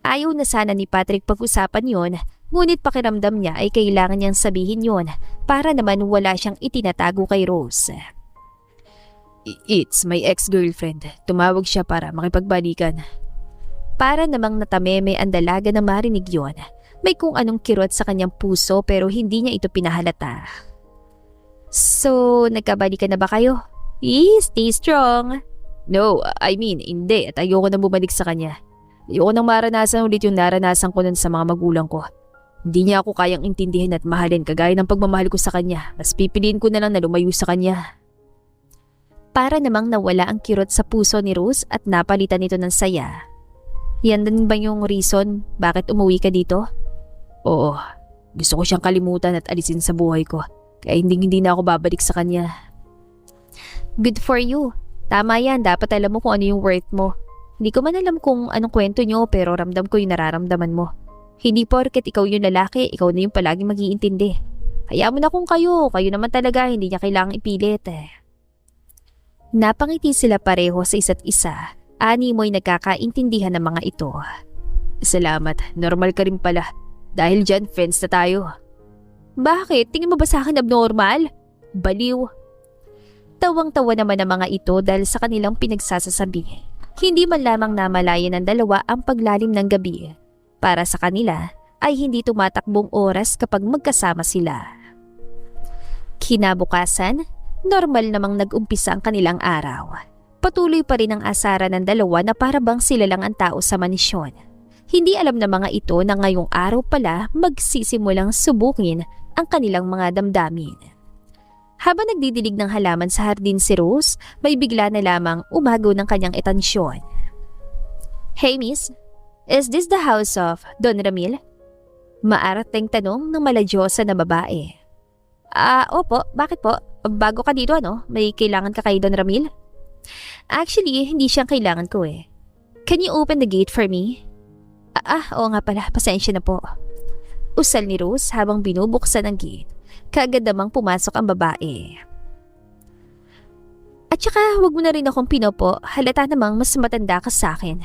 B: Ayaw na sana ni Patrick pag-usapan yon, ngunit pakiramdam niya ay kailangan niyang sabihin yon para naman wala siyang itinatago kay Rose.
A: It's my ex-girlfriend. Tumawag siya para makipagbalikan.
B: Para namang natameme ang dalaga na marinig yon. May kung anong kirot sa kanyang puso pero hindi niya ito pinahalata. So, nagkabalikan na ba kayo? Stay strong.
A: No, I mean, hindi at ayoko nang bumalik sa kanya. Ayoko nang maranasan ulit yung naranasan ko nun sa mga magulang ko. Hindi niya ako kayang intindihin at mahalin kagaya ng pagmamahal ko sa kanya. Mas pipiliin ko na lang na lumayo sa kanya.
B: Para namang nawala ang kirot sa puso ni Rose at napalitan nito ng saya. Yan din ba yung reason bakit umuwi ka dito?
A: Oo, gusto ko siyang kalimutan at alisin sa buhay ko. Kaya hindi na ako babalik sa kanya.
B: Good for you. Tama yan, dapat alam mo kung ano yung worth mo. Hindi ko man alam kung anong kwento nyo pero ramdam ko yung nararamdaman mo. Hindi porket ikaw yung lalaki, ikaw na yung palaging mag-iintindi. Hayaan mo na kung kayo naman talaga, hindi niya kailangang ipilit. Napangiti sila pareho sa isa't isa. Animoy nagkakaintindihan ng mga ito.
A: Salamat, normal ka rin pala. Dahil dyan, friends na tayo.
B: Bakit? Tingin mo ba sa akin abnormal? Baliw. Tawang-tawa naman ang mga ito dahil sa kanilang pinagsasasabi. Hindi man lamang namalayan ng dalawa ang paglalim ng gabi. Para sa kanila ay hindi tumatakbong oras kapag magkasama sila. Kinabukasan, normal namang nag-umpisa ang kanilang araw. Patuloy pa rin ang asara ng dalawa na para bang sila lang ang tao sa manisyon. Hindi alam ng mga ito na ngayong araw pala magsisimulang subukin ang kanilang mga damdamin. Habang nagdidilig ng halaman sa hardin si Rose, may bigla na lamang umago ng kanyang etansyon. Hey miss, is this the house of Don Ramil? Maarating tanong ng maladyosa na babae. Opo, bakit po? Bago ka dito may kailangan ka kay Don Ramil? Actually, hindi siyang kailangan ko eh. Can you open the gate for me? Oo nga pala, pasensya na po. Usal ni Rose habang binubuksan ang gate. Kaagad namang pumasok ang babae. At saka wag mo na rin akong pinopo, halata namang mas matanda ka sa akin.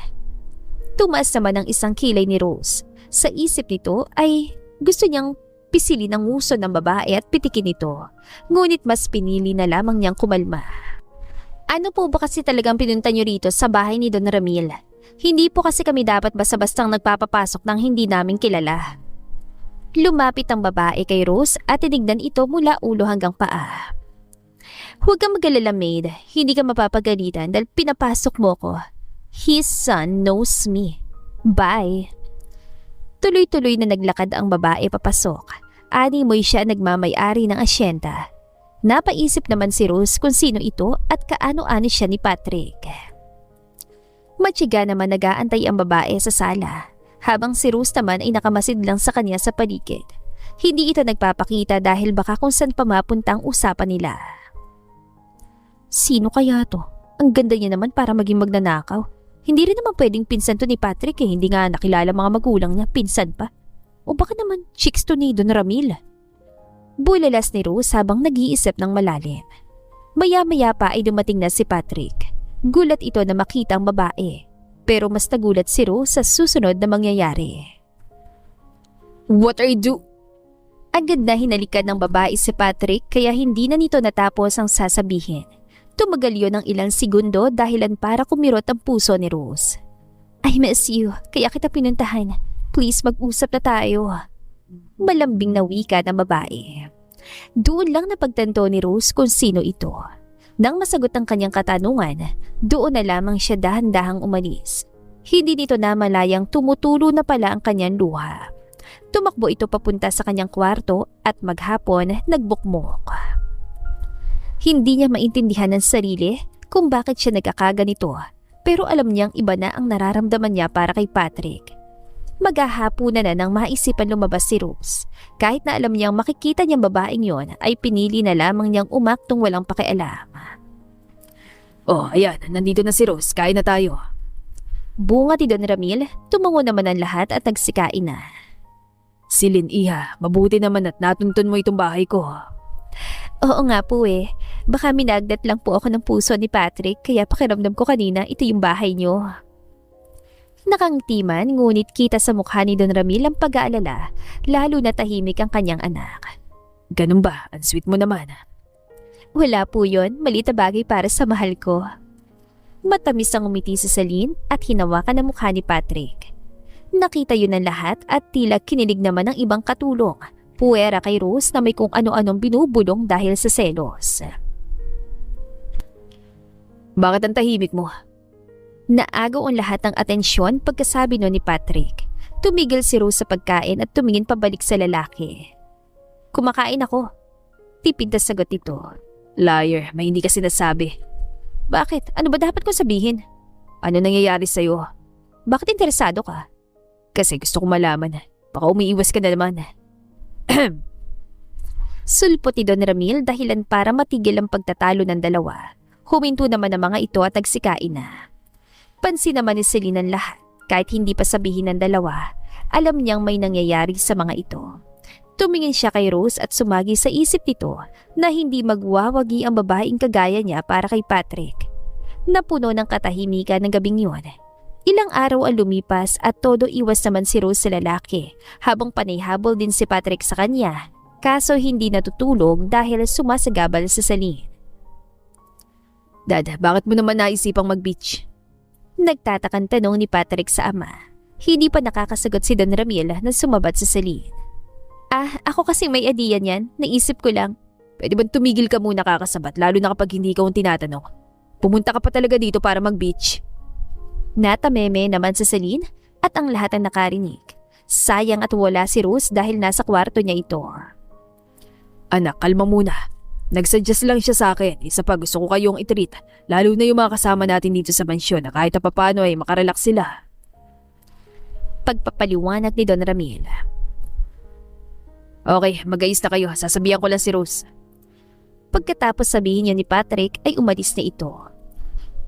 B: Tumaas naman ang isang kilay ni Rose. Sa isip nito ay gusto niyang pisilin ang nguso ng babae at pitikin ito. Ngunit mas pinili na lamang niyang kumalma. Ano po ba kasi talagang pinunta niyo rito sa bahay ni Don Ramil? Hindi po kasi kami dapat basta-bastang nagpapapasok ng hindi namin kilala. Lumapit ang babae kay Rose at tinignan ito mula ulo hanggang paa. Huwag kang mag-alala, maid. Hindi ka mapapagalitan dahil pinapasok mo ko. His son knows me. Bye. Tuloy-tuloy na naglakad ang babae papasok. Animoy siya nagmamay-ari ng asyenda. Napaisip naman si Rose kung sino ito at kaano-ano siya ni Patrick. Matsiga naman nag-aantay ang babae sa sala. Habang si Rose naman ay nakamasid lang sa kanya sa paligid. Hindi ito nagpapakita dahil baka kung saan pa mapunta ang usapan nila. Sino kaya to? Ang ganda niya naman para maging magnanakaw. Hindi rin naman pwedeng pinsan to ni Patrick hindi nga nakilala mga magulang niya, pinsan pa. O baka naman chicks to ni Don Ramil. Bulalas ni Rose habang nag-iisip ng malalim. Maya-maya pa ay dumating na si Patrick. Gulat ito na makita ang babae. Pero mas nagulat si Rose sa susunod na mangyayari. What are you do? Agad na hinalikan ng babae si Patrick kaya hindi na nito natapos ang sasabihin. Tumagal yun ng ilang segundo dahilan para kumirot ang puso ni Rose. I miss you, kaya kita pinuntahan. Please mag-usap na tayo. Malambing na wika ng babae. Doon lang napagtanto ni Rose kung sino ito. Nang masagot ang kanyang katanungan, doon na lamang siya dahan-dahang umalis. Hindi nito namalayang tumutulo na pala ang kanyang luha. Tumakbo ito papunta sa kanyang kwarto at maghapon nagbukmok. Hindi niya maintindihan ng sarili kung bakit siya nagkakaganito, pero alam niyang iba na ang nararamdaman niya para kay Patrick. Maghahapunan na nang maisipan lumabas si Rose. Kahit na alam niyang makikita niyang babaeng yon, ay pinili na lamang niyang umaktong walang pakialam.
A: Oh, ayan, nandito na si Rose, kain na tayo.
B: Bunga ni Don Ramil, tumango naman ang lahat at nagsikain na.
A: Silin, iha, mabuti naman at natuntun mo itong bahay ko.
B: Oo nga po eh. Baka minagdat lang po ako ng puso ni Patrick kaya pakiramdam ko kanina ito yung bahay niyo. Nakangtiman ngunit kita sa mukha ni Don Ramil ang pag-aalala, lalo na tahimik ang kanyang anak.
A: Ganun ba? Ang sweet mo naman.
B: Wala po yon, maliit na bagay para sa mahal ko. Matamis ang umiti si Celine at hinawakan ang mukha ni Patrick. Nakita yun ng lahat at tila kinilig naman ng ibang katulong. Puwera kay Rose na may kung ano-anong binubulong dahil sa selos.
A: Bakit ang tahimik mo?
B: Naagaw ang lahat ng atensyon pagkasabi no ni Patrick. Tumigil si Rose sa pagkain at tumingin pabalik sa lalaki. Kumakain ako. Tipid na sagot ito.
A: Liar, may hindi ka sinasabi.
B: Bakit? Ano ba dapat kong sabihin?
A: Ano nangyayari sa'yo?
B: Bakit interesado ka?
A: Kasi gusto kong malaman. Baka umiiwas ka na naman.
B: Sulpot ni Don Ramil dahilan para matigil ang pagtatalo ng dalawa. Huminto naman ang mga ito at nagsikain na. Pansin naman ni Celine ang lahat. Kahit hindi pa sabihin ng dalawa, alam niyang may nangyayari sa mga ito. Tumingin siya kay Rose at sumagi sa isip nito na hindi magwawagi ang babaeng kagaya niya para kay Patrick. Napuno ng katahimikan ng gabing yun. Ilang araw ang lumipas at todo iwas naman si Rose sa lalaki habang panayhabol din si Patrick sa kanya, kaso hindi natutulog dahil sumasagabal sa Celine.
A: Dad, bakit mo naman naisipang mag-beach?
B: Nagtatakang tanong ni Patrick sa ama. Hindi pa nakakasagot si Don Ramil na sumabat sa Celine. Ako kasi may idea niyan. Naisip ko lang.
A: Pwede bang tumigil ka muna kakasabat lalo na kapag hindi ka tinatanong? Pumunta ka pa talaga dito para mag-beach.
B: Natameme naman sa Celine at ang lahat ang nakarinig. Sayang at wala si Rose dahil nasa kwarto niya ito.
A: Anak, kalma muna. Nagsuggest lang siya sa akin. Isa pa, gusto ko kayong itreat. Lalo na yung mga kasama natin dito sa mansyon na kahit na paano ay makarelax sila.
B: Pagpapaliwanag ni Don Ramil.
A: Okay, mag-ayos na kayo. Sasabihan ko lang si Rose.
B: Pagkatapos sabihin niya ni Patrick ay umalis na ito.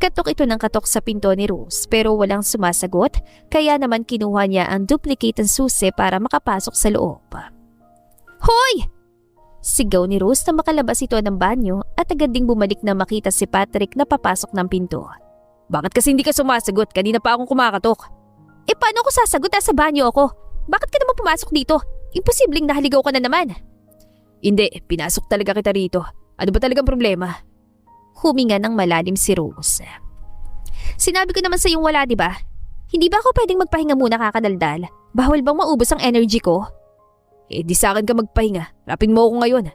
B: Katok ito ng katok sa pinto ni Rose pero walang sumasagot kaya naman kinuha niya ang duplicate ng susi para makapasok sa loob. Hoy! Sigaw ni Rose na makalabas ito ng banyo at agad ding bumalik na makita si Patrick na papasok ng pinto.
A: Bakit kasi hindi ka sumasagot? Kanina pa akong kumakatok.
B: Paano ko sasagot? Nasa banyo ako. Bakit ka naman pumasok dito? Imposibleng nahaligaw ka na naman.
A: Hindi, pinasok talaga kita rito. Ano ba talagang problema?
B: Huminga ng malalim si Rose. Sinabi ko naman sa iyong wala, di ba? Hindi ba ako pwedeng magpahinga muna kakadaldal? Bawal bang maubos ang energy ko?
A: Di sa akin ka magpahinga. Rapin mo ako ngayon.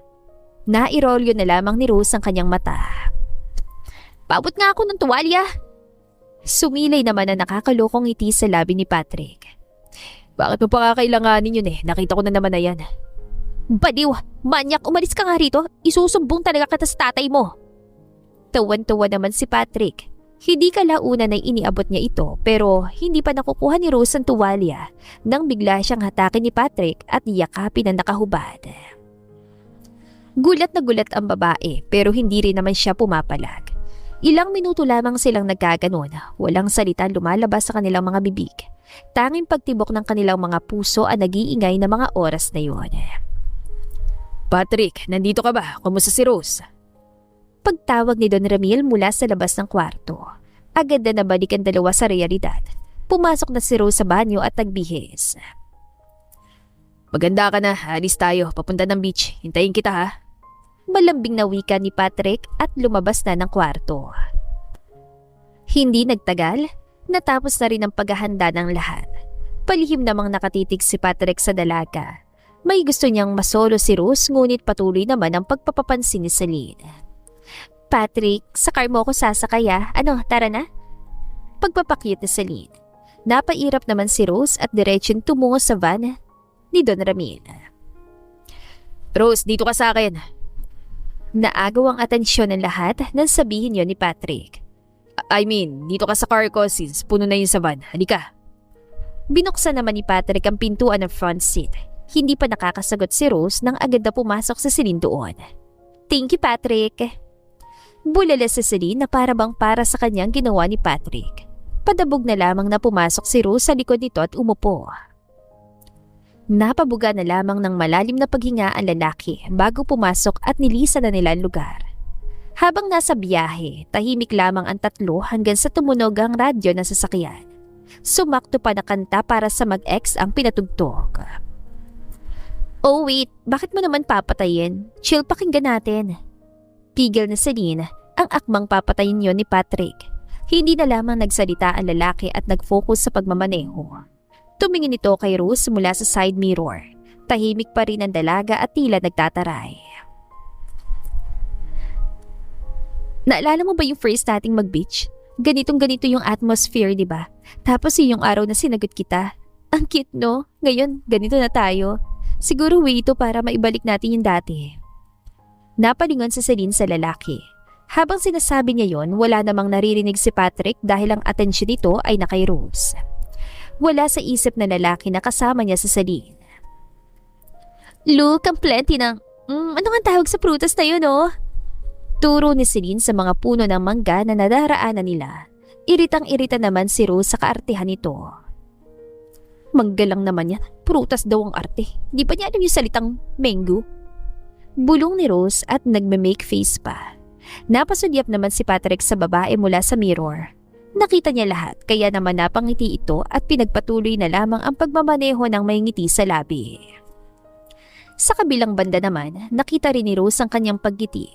B: Nairolyo na lamang ni Rose ang kanyang mata. Pabot nga ako ng tuwalya. Sumilay naman ang nakakalokong ngiti sa labi ni Patrick.
A: Bakit mo pa kakailanganin yun Nakita ko na naman na yan.
B: Baliw! Manyak! Umalis ka nga rito! Isusumbong talaga kita sa tatay mo! Tawan-tawa naman si Patrick. Hindi kalaunan ay iniabot niya ito pero hindi pa nakukuha ni Rose ang tuwalya nang bigla siyang hatakin ni Patrick at yakapin ang nakahubad. Gulat na gulat ang babae pero hindi rin naman siya pumapalag. Ilang minuto lamang silang nagkaganon, walang salita lumalabas sa kanilang mga bibig. Tanging pagtibok ng kanilang mga puso ang nag-iingay na mga oras na yun.
A: Patrick, nandito ka ba? Kumusta si Rose?
B: Pagtawag ni Don Ramil mula sa labas ng kwarto, agad na nabalik ang dalawa sa realidad. Pumasok na si Rose sa banyo at nagbihis.
A: Maganda ka na, alis tayo, papunta ng beach. Hintayin kita ha.
B: Malambing na wika ni Patrick at lumabas na ng kwarto. Hindi nagtagal, natapos na rin ang paghahanda ng lahat. Palihim namang nakatitig si Patrick sa dalaga. May gusto niyang masolo si Rose ngunit patuloy naman ang pagpapapansin ni Celine. Patrick, sa car mo ako sasakay Ano, tara na? Pagpapakyut ni Celine. Napairap naman si Rose at diretsyon tumungo sa van ni Don Ramil.
A: Rose, dito ka sa akin.
B: Naagaw ang atensyon ng lahat nang sabihin yon ni Patrick.
A: Dito ka sa car ko since puno na yun sa van. Halika.
B: Binuksan naman ni Patrick ang pintuan ng front seat. Hindi pa nakakasagot si Rose nang agad na pumasok sa Celine doon. Thank you, Patrick. Bulala si Celine na para sa kanyang ginawa ni Patrick. Padabog na lamang na pumasok si Rose sa likod nito at umupo. Napabuga na lamang ng malalim na paghinga ang lalaki bago pumasok at nilisa na nila ang lugar. Habang nasa biyahe, tahimik lamang ang tatlo hanggang sa tumunog ang radyo ng sasakyan. Sumakto pa na kanta para sa mag-ex ang pinatugtog. Oh wait, bakit mo naman papatayin? Chill, pakinggan natin. Pigil na Celine ang akmang papatayin yon ni Patrick. Hindi na lamang nagsalita ang lalaki at nag-focus sa pagmamaneho. Tumingin ito kay Rose mula sa side mirror. Tahimik pa rin ang dalaga at tila nagtataray. Naalala mo ba yung first nating mag-beach? Ganitong-ganito yung atmosphere, di ba? Tapos yung araw na sinagot kita. Ang cute, no? Ngayon, ganito na tayo. Siguro way ito para maibalik natin yung dati. Napalingon si Celine sa lalaki. Habang sinasabi niya yon, wala namang naririnig si Patrick dahil ang atensyon nito ay na kay Rose. Wala sa isip na lalaki na kasama niya si Celine. Look, ang plenty ng... ano nga tawag sa prutas na yun, oh? Turo ni Celine sa mga puno ng mangga na nadaraanan nila. Iritang-irita naman si Rose sa kaartehan nito. Manggalang naman yan. Prutas daw ang arte. Di ba niya alam yung salitang mango? Bulong ni Rose at nagme-make face pa. Napasudyap naman si Patrick sa babae mula sa mirror. Nakita niya lahat kaya naman napangiti ito at pinagpatuloy na lamang ang pagmamaneho ng may ngiti sa labi. Sa kabilang banda naman, nakita rin ni Rose ang kanyang paggiti.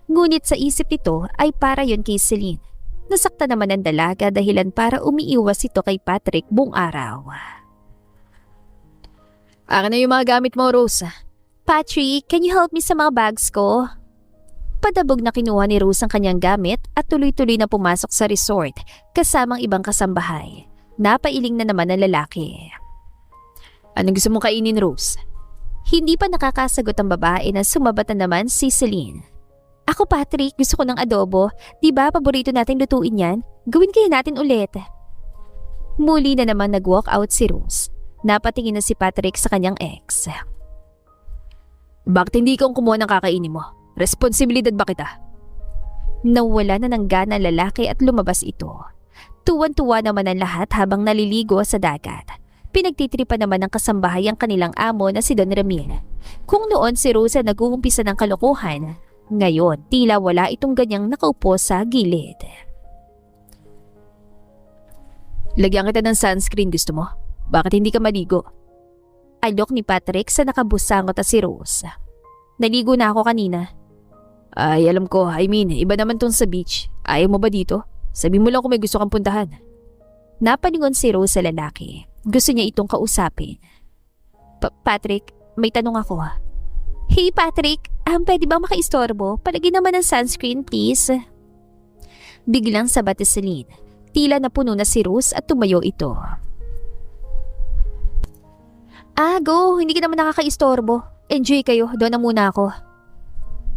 B: Ngunit sa isip nito ay para yon kay Celine. Nasakta naman ang dalaga dahilan para umiiwas ito kay Patrick buong araw.
A: Akin na yung mga gamit mo, Rose.
B: Patrick, can you help me sa mga bags ko? Padabog na kinuha ni Rose ang kanyang gamit at tuloy-tuloy na pumasok sa resort kasamang ibang kasambahay. Napailing na naman ang lalaki.
A: Anong gusto mong kainin, Rose?
B: Hindi pa nakakasagot ang babae na sumabat na naman si Celine. Ako Patrick, gusto ko ng adobo. Di ba paborito natin lutuin yan? Gawin kaya natin ulit. Muli na naman nag-walk out si Rose. Napatingin na si Patrick sa kanyang ex.
A: Bakit hindi ikaw kumuha ng kakainin mo? Responsibilidad ba kita?
B: Nawala na ng gana ang lalaki at lumabas ito. Tuwan-tuwa naman ang lahat habang naliligo sa dagat. Pinagtitripa naman ng kasambahay ang kanilang amo na si Don Ramil. Kung noon si Rosa nag-uumpisa ng kalokohan, ngayon tila wala itong ganyang nakaupo sa gilid.
A: Lagyan kita ng sunscreen, gusto mo? Bakit hindi ka maligo?
B: Alok ni Patrick sa nakabusangot at si Rosa. Naligo na ako kanina.
A: Ay, alam ko. Iba naman tong sa beach. Ayaw mo ba dito? Sabi mo lang kung may gusto kang puntahan.
B: Napalingon si Rose sa lalaki. Gusto niya itong kausapin. Patrick, may tanong ako. Hey Patrick, pwede ba makaistorbo? Palagyan naman ng sunscreen please. Biglang sabat ni Celine. Tila napuno na si Rose at tumayo ito. Go, hindi ka naman nakakaistorbo. Enjoy kayo, doon na muna ako.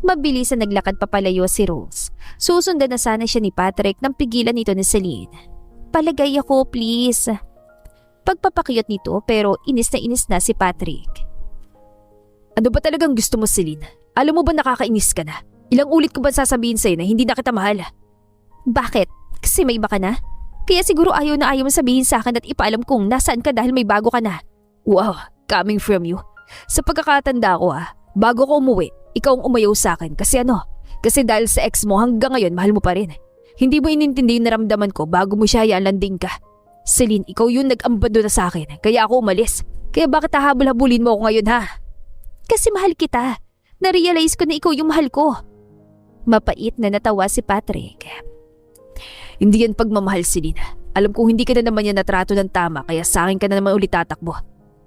B: Mabilis na naglakad papalayo si Rose. Susundan na sana siya ni Patrick nang pigilan ito ni Celine. Palagay ako, please. Pagpapakyot nito pero inis na si Patrick.
A: Ano ba talagang gusto mo, Celine? Alam mo ba nakakainis ka na? Ilang ulit ko ba sasabihin sa'yo na hindi na kita mahal?
B: Bakit? Kasi may iba ka na? Kaya siguro ayaw mo sabihin sa akin at ipaalam kung nasaan ka dahil may bago ka na.
A: Wow, coming from you. Sa pagkakatanda ko bago ko umuwi, ikaw ang umayaw sa akin kasi Kasi dahil sa ex mo hanggang ngayon mahal mo pa rin. Hindi mo inintindi yung naramdaman ko bago mo siya landing ka. Celine, ikaw yung nag-ambado na sa akin kaya ako umalis. Kaya bakit hahabol-habulin mo ako ngayon
B: Kasi mahal kita. Na-realize ko na ikaw yung mahal ko. Mapait na natawa si Patrick.
A: Hindi yan pagmamahal, Celine. Alam kong hindi ka na naman yan natrato ng tama kaya sa akin ka na naman ulit tatakbo.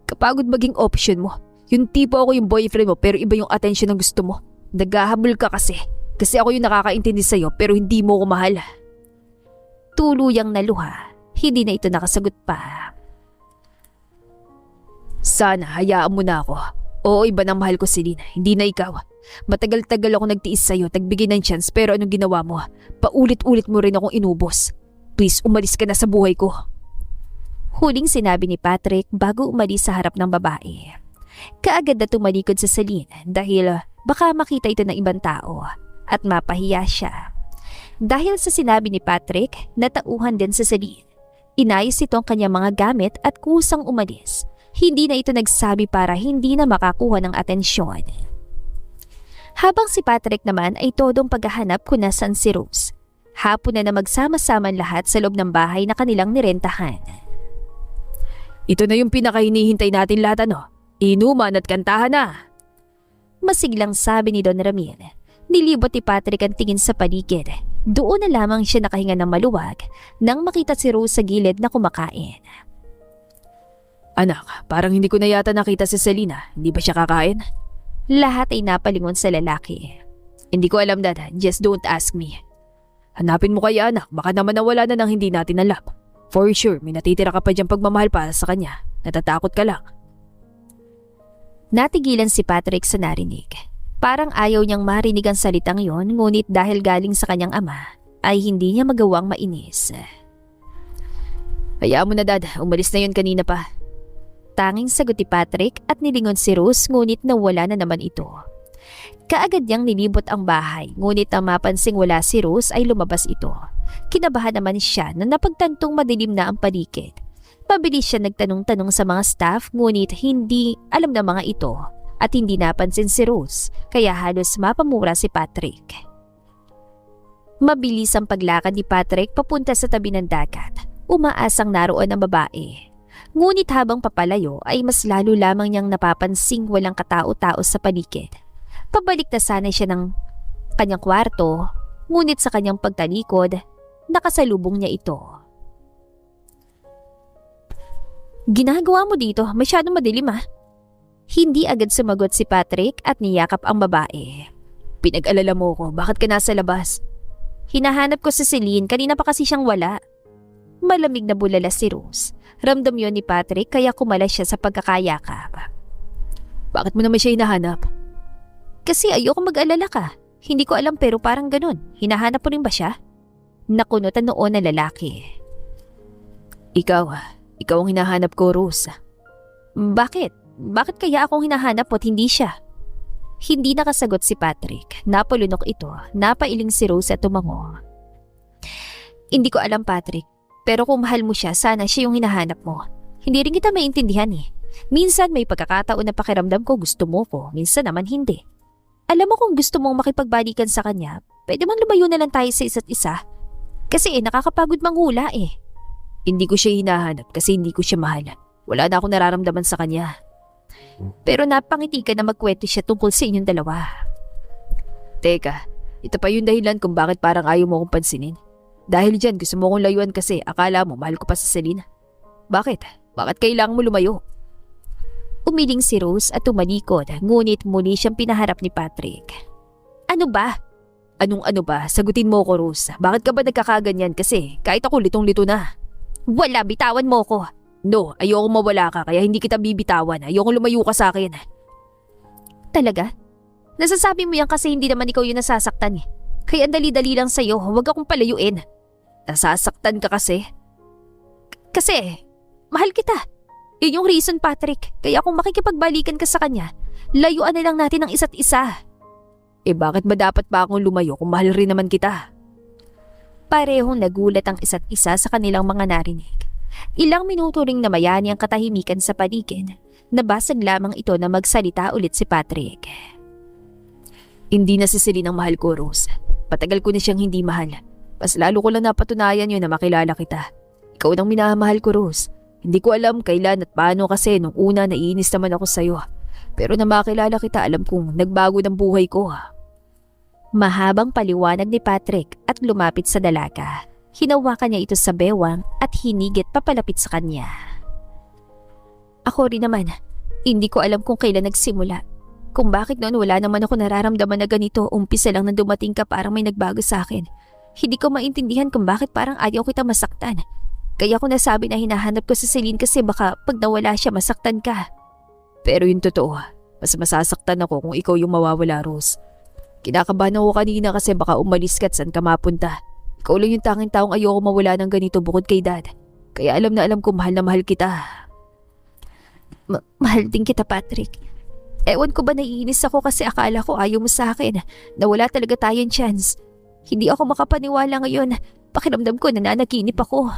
A: Kapagod maging option mo. Yung tipo ako yung boyfriend mo pero iba yung attention ang gusto mo. Naghahabol ka kasi. Kasi ako yung nakakaintindi sa'yo pero hindi mo ko mahal.
B: Tuluyang naluha. Hindi na ito nakasagot pa.
A: Sana hayaan mo na ako. Oo, iba ng mahal ko, Celine. Hindi na ikaw. Matagal-tagal ako nagtiis sa'yo, nagbigay ng chance pero anong ginawa mo? Paulit-ulit mo rin akong inubos. Please, umalis ka na sa buhay ko.
B: Huling sinabi ni Patrick bago umalis sa harap ng babae. Kaagad na tumalikod sa Celine dahil baka makita ito ng ibang tao at mapahiya siya. Dahil sa sinabi ni Patrick, natauhan din sa Celine. Inayos ito ang kanyang mga gamit at kusang umalis. Hindi na ito nagsabi para hindi na makakuha ng atensyon. Habang si Patrick naman ay todong paghahanap kung nasan si Rose. Hapon na magsama-sama lahat sa loob ng bahay na kanilang nirentahan.
A: Ito na yung pinakahinihintay natin lahat Inuman at kantahan na.
B: Masiglang sabi ni Don Ramil. Nilibot ni Patrick ang tingin sa paligid. Doon na lamang siya nakahinga ng maluwag nang makita si Rose sa gilid na kumakain.
A: Anak, parang hindi ko na yata nakita si Selena. Hindi ba siya kakain?
B: Lahat ay napalingon sa lalaki.
A: Hindi ko alam, Dad. Just don't ask me. Hanapin mo kay anak. Baka naman nawala na ng hindi natin alam. For sure, may natitira ka pa diyang pagmamahal para sa kanya. Natatakot ka lang.
B: Natigilan si Patrick sa narinig. Parang ayaw niyang marinig ang salitang yon, ngunit dahil galing sa kanyang ama, ay hindi niya magawang mainis.
A: Hayaan mo na, Dad. Umalis na yun kanina pa.
B: Tanging sagot ni Patrick at nilingon si Rose ngunit nawala na naman ito. Kaagad niyang nilibot ang bahay ngunit ang mapansing wala si Rose ay lumabas ito. Kinabahan naman siya na napagtantong madilim na ang paligid. Mabilis siya nagtanong-tanong sa mga staff ngunit hindi alam ng mga ito at hindi napansin si Rose kaya halos mapamura si Patrick. Mabilis ang paglakad ni Patrick papunta sa tabi ng dagat. Umaasang naroon ang babae. Ngunit habang papalayo ay mas lalo lamang niyang napapansing walang katao-tao sa paligid. Pabalik na sana siya ng kanyang kwarto, ngunit sa kanyang pagtalikod, nakasalubong niya ito. Ginagawa mo dito? Masyadong madilim ah. Hindi agad sumagot si Patrick at niyakap ang babae. Pinag-alala mo ko, bakit ka nasa labas? Hinahanap ko si Celine, kanina pa kasi siyang wala. Malamig na bulala si Rose. Ramdam yon ni Patrick kaya kumalas siya sa pagkakayakap. Bakit mo naman siya hinahanap? Kasi ayoko mag-alala ka. Hindi ko alam pero parang ganun. Hinahanap mo rin ba siya? Nakunutan noon na lalaki. Ikaw ang hinahanap ko, Rose. Bakit? Bakit kaya akong hinahanap at hindi siya? Hindi nakasagot si Patrick. Napalunok ito. Napailing si Rose at tumango. Hindi ko alam, Patrick. Pero kung mahal mo siya, sana siya yung hinahanap mo. Hindi rin kita maintindihan eh. Minsan may pagkakataon na pakiramdam ko gusto mo ko, minsan naman hindi. Alam mo kung gusto mong makipagbalikan sa kanya, pwede mang lumayo na lang tayo sa isa't isa. Kasi nakakapagod manghula eh. Hindi ko siya hinahanap kasi hindi ko siya mahal. Wala na akong nararamdaman sa kanya. Pero napangiti ka na magkwento siya tungkol sa inyong dalawa. Teka, ito pa yung dahilan kung bakit parang ayaw mo akong pansinin. Dahil dyan gusto mo akong layuan kasi akala mo mahal ko pa si Celine. Bakit? Bakit kailangan mo lumayo? Umiling si Rose at tumalikod ngunit muli siyang pinaharap ni Patrick. Ano ba? Anong ano ba? Sagutin mo ko, Rose. Bakit ka ba nagkakaganyan kasi kahit ako litong-lito na? Wala, bitawan mo ko. No, ayoko mawala ka kaya hindi kita bibitawan. Ayoko lumayo ka sa akin. Talaga? Nasasabi mo yan kasi hindi naman ikaw yung nasasaktan eh. Kaya ang dali-dali lang sa'yo, huwag akong palayuin. Nasasaktan ka kasi? Kasi, mahal kita. Yun yung reason, Patrick. Kaya kung makikipagbalikan ka sa kanya, layuan na lang natin ang isa't isa. Eh bakit ba dapat pa akong lumayo kung mahal rin naman kita? Parehong nagulat ang isa't isa sa kanilang mga narinig. Ilang minuto ring namayani ang katahimikan sa paligid. Nabasag lamang ito na magsalita ulit si Patrick. Hindi na si Celine ang mahal ko, Rose. Patagal ko na siyang hindi mahal. Mas lalo ko lang napatunayan yun na makilala kita. Ikaw nang minamahal ko, Rose. Hindi ko alam kailan at paano kasi nung una naiinis naman ako sa'yo. Pero na makilala kita, alam kong nagbago ng buhay ko. Mahabang paliwanag ni Patrick at lumapit sa dalaga. Hinawakan niya ito sa bewang at hinigit papalapit sa kanya. Ako rin naman, hindi ko alam kung kailan nagsimula. Kung bakit noon wala naman ako nararamdaman na ganito, umpisa lang na dumating ka parang may nagbago sa akin. Hindi ko maintindihan kung bakit parang ayaw kita masaktan. Kaya ko nasabi na hinahanap ko si Celine kasi baka pag nawala siya masaktan ka. Pero yung totoo, mas masasaktan ako kung ikaw yung mawawala, Rose. Kinakabahan ako kanina kasi baka umalis ka at saan ka mapunta. Ikaw lang yung tanging taong ayoko mawala ng ganito bukod kay Dad. Kaya alam na alam ko mahal na mahal kita. Mahal din kita, Patrick. Ewan ko ba naiinis ako kasi akala ko ayaw mo sa akin na wala talaga tayong chance. Hindi ako makapaniwala ngayon. Pakiramdam ko nananaginip ako.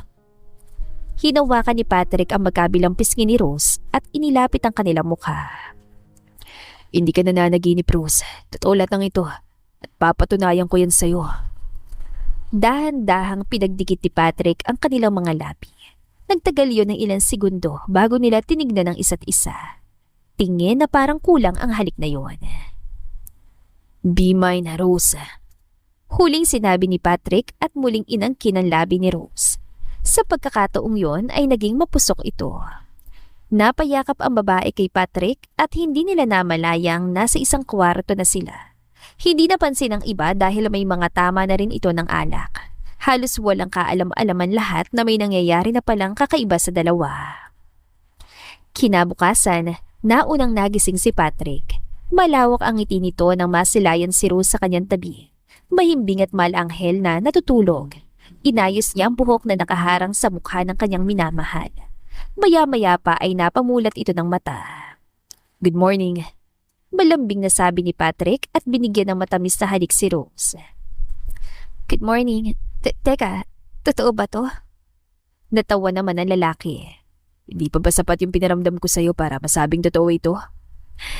B: Hinawakan ni Patrick ang magkabilang pisngi ni Rose at inilapit ang kanilang mukha. Hindi ka nananaginip, Rose. Totoo lahat ng ito at papatunayan ko yan sa'yo. Dahan-dahang pinagdikit ni Patrick ang kanilang mga labi. Nagtagal yun ng ilang segundo bago nila tinignan ang isa't isa. Tingin na parang kulang ang halik na yon. Be mine, Rose. Huling sinabi ni Patrick at muling inangkin ang labi ni Rose. Sa pagkakataong yon ay naging mapusok ito. Napayakap ang babae kay Patrick at hindi nila namalayang nasa isang kwarto na sila. Hindi napansin ng iba dahil may mga tama na rin ito ng alak. Halos walang kaalam-alaman lahat na may nangyayari na palang kakaiba sa dalawa. Kinabukasan, naunang nagising si Patrick. Malawak ang ngiti nito nang masilayan si Rose sa kanyang tabi. Mahimbing at malanghel na natutulog. Inayos niya ang buhok na nakaharang sa mukha ng kanyang minamahal. Maya-maya pa ay napamulat ito ng mata. Good morning. Malambing na sabi ni Patrick at binigyan ng matamis na halik si Rose. Good morning. Teka, totoo ba to? Natawa naman ang lalaki.
A: Hindi pa ba sapat yung pinaramdam ko sa'yo para masabing totoo ito?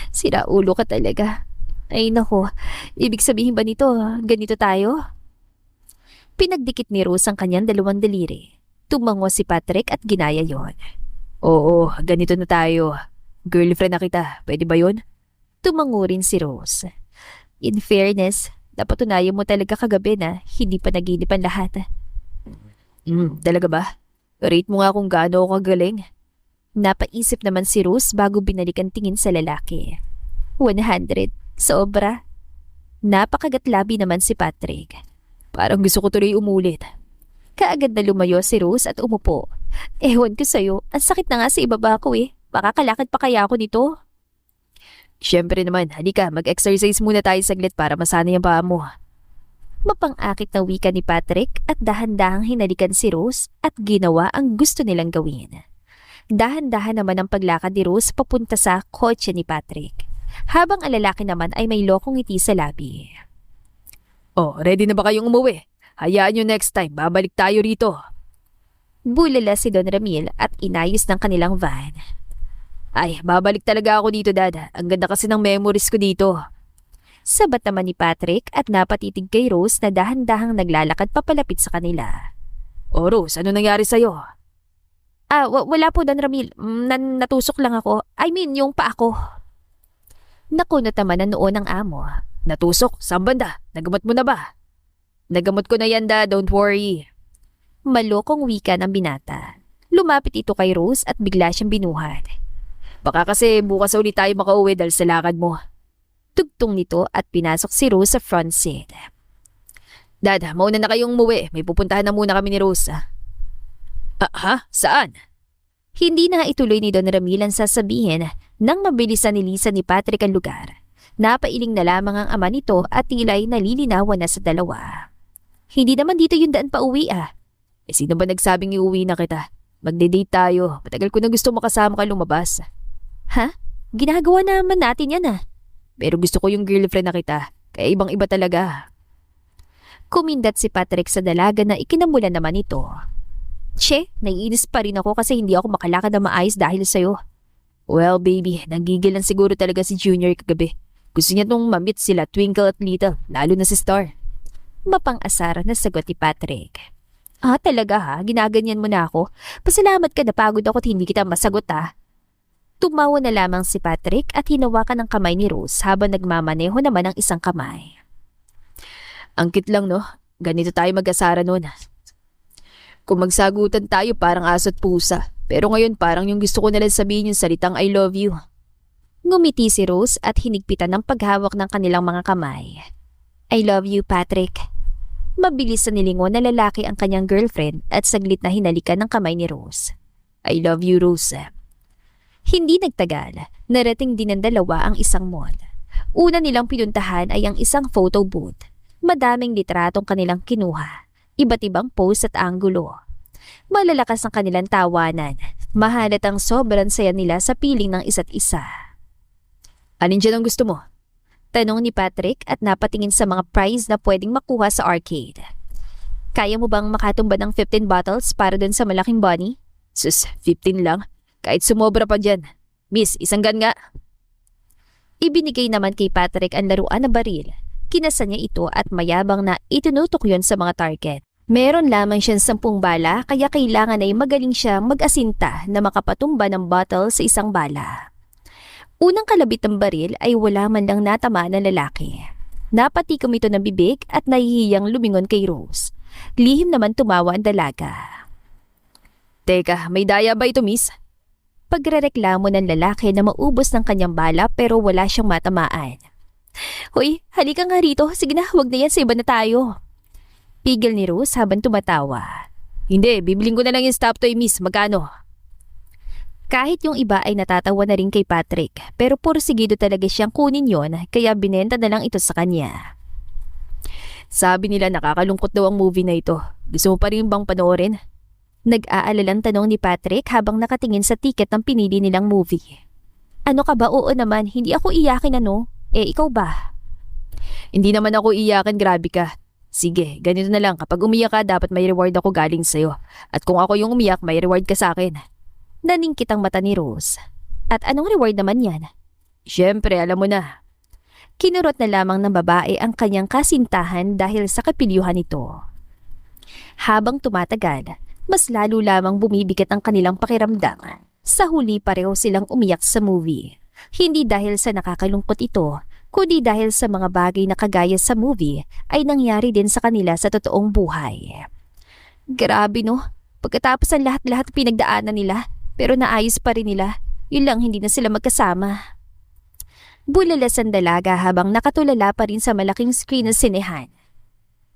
B: Sira ulo ka talaga. Ay nako, ibig sabihin ba nito, ganito tayo? Pinagdikit ni Rose ang kanyang dalawang daliri. Tumango si Patrick at ginaya yon.
A: Oo, ganito na tayo. Girlfriend na kita, pwede ba yun?
B: Tumango rin si Rose. In fairness, napatunayan mo talaga kagabi na hindi pa naginip ang lahat.
A: Talaga ba? Rate mo nga kung gaano ako kagaling.
B: Napaisip naman si Rose bago binalik ang tingin sa lalaki. 100. Sobra. Napakagatlabi naman si Patrick.
A: Parang gusto ko tuloy umulit.
B: Kaagad na lumayo si Rose at umupo. Ewan ko sa'yo, ang sakit na nga sa ibaba ko eh. Makakalakad pa kaya ako nito?
A: Siyempre naman, halika, mag-exercise muna tayo saglit para masanay ang paa mo.
B: Mapang-akit na wika ni Patrick at dahan-dahang hinalikan si Rose at ginawa ang gusto nilang gawin. Dahan-dahan naman ang paglakad ni Rose papunta sa kotse ni Patrick. Habang ang lalaki naman ay may lokong ngiti sa labi.
A: Oh, ready na ba kayong umuwi? Hayaan nyo next time, babalik tayo rito.
B: Bulala si Don Ramil at inayos ng kanilang van.
A: Ay, babalik talaga ako dito, Dad. Ang ganda kasi ng memories ko dito.
B: Sabat naman ni Patrick at napatitig kay Rose na dahan-dahang naglalakad papalapit sa kanila.
A: Oh, Rose, ano nangyari sa'yo?
B: Wala po, Don Ramil. Natusok lang ako. I mean, yung paa ko. Nakunot naman na noon ang amo.
A: Natusok? Saan banda? Nagamot mo na ba? Nagamot ko na yan, Dad. Don't worry.
B: Malokong wika ng binata. Lumapit ito kay Rose at bigla siyang binuhat.
A: Baka kasi bukas ulit tayo makauwi dahil sa lakad mo.
B: Tugtong nito at pinasok si Rose sa front seat.
A: Dad, mauna na kayong umuwi. May pupuntahan na muna kami ni Rose. Saan?
B: Hindi na ituloy ni Don Ramil ang sasabihin nang mabilisan nilisan ni Patrick ang lugar. Napailing na lamang ang ama nito at tila'y nalilinawan na sa dalawa. Hindi naman dito yung daan pa uwi
A: Sino ba nagsabing iuwi na kita? Magde-date tayo. Matagal ko na gusto makasama ka lumabas.
B: Ha? Ginagawa naman natin yan
A: Pero gusto ko yung girlfriend na kita. Kaya ibang-iba talaga.
B: Kumindat si Patrick sa dalaga na ikinamulan naman ito. Che, naiinis pa rin ako kasi hindi ako makalakad na maayos dahil sa'yo.
A: Well, baby, nagigil lang siguro talaga si Junior kagabi. Gusto niya nung mamit sila Twinkle at Little, lalo na si Star.
B: Mapang-asar na sagot ni Patrick. Talaga ginaganyan mo na ako. Pasalamat ka na pagod ako at hindi kita masagot Tumawa na lamang si Patrick at hinawakan ng kamay ni Rose habang nagmamaneho naman ang isang kamay.
A: Ang cute lang, no? Ganito tayo mag-asara noon. Kung magsagutan tayo parang aso at pusa. Pero ngayon parang yung gusto ko nalang sabihin yung salitang I love you.
B: Ngumiti si Rose at hinigpitan ng paghawak ng kanilang mga kamay. I love you, Patrick. Mabilis na nilingon na lalaki ang kanyang girlfriend at saglit na hinalikan ng kamay ni Rose.
A: I love you, Rose.
B: Hindi nagtagal, narating din ng dalawa ang isang mall. Una nilang pinuntahan ay ang isang photo booth. Madaming litratong kanilang kinuha, iba't ibang pose at anggulo. Malalakas ang kanilang tawanan, mahalatang sobrang saya nila sa piling ng isa't isa.
A: Alin dyan ang gusto mo?
B: Tanong ni Patrick at napatingin sa mga prize na pwedeng makuha sa arcade. Kaya mo bang makatumba ng 15 bottles para dun sa malaking bunny?
A: Sus, 15 lang. Kahit sumobra pa dyan. Miss, isang gun nga.
B: Ibinigay naman kay Patrick ang laruan na baril. Kinasa niya ito at mayabang na itinutok yon sa mga target. Meron lamang siyang 10 bala kaya kailangan ay magaling siya mag-asinta na makapatumba ng bottle sa isang bala. Unang kalabit ng baril ay wala man lang natamaan ng lalaki. Napatikom ito ng bibig at nahihiyang lumingon kay Rose. Lihim naman tumawa ang dalaga.
A: Teka, may daya ba ito, miss?
B: Pagrereklamo ng lalaki na maubos ng kanyang bala pero wala siyang matamaan. Hoy, halika nga rito. Sige na, huwag na yan, sa iba na tayo. Pigil ni Rose habang tumatawa.
A: Hindi, bibiling ko na lang yung stop toy, miss. Magkano?
B: Kahit yung iba ay natatawa na rin kay Patrick, pero pursigido talaga siyang kunin yon kaya binenta na lang ito sa kanya.
A: Sabi nila nakakalungkot daw ang movie na ito. Gusto mo pa rin bang panoorin?
B: Nag-aalalang tanong ni Patrick habang nakatingin sa tiket ng pinili nilang movie. Ano ka ba? Oo naman, hindi ako iyakin ikaw ba?
A: Hindi naman ako iyakin, grabe ka. Sige, ganito na lang. Kapag umiyak ka, dapat may reward ako galing sa'yo. At kung ako yung umiyak, may reward ka sa akin.
B: Naningkit ang mata ni Rose. At anong reward naman yan?
A: Siyempre, alam mo na.
B: Kinurot na lamang ng babae ang kanyang kasintahan dahil sa kapilyuhan nito. Habang tumatagal, mas lalo lamang bumibigat ang kanilang pakiramdam. Sa huli pareho silang umiyak sa movie. Hindi dahil sa nakakalungkot ito, kundi dahil sa mga bagay na kagaya sa movie ay nangyari din sa kanila sa totoong buhay. Grabe no, pagkatapos ang lahat-lahat pinagdaanan nila, pero naayos pa rin nila, yun lang hindi na sila magkasama. Bulalas ang dalaga habang nakatulala pa rin sa malaking screen ng sinehan.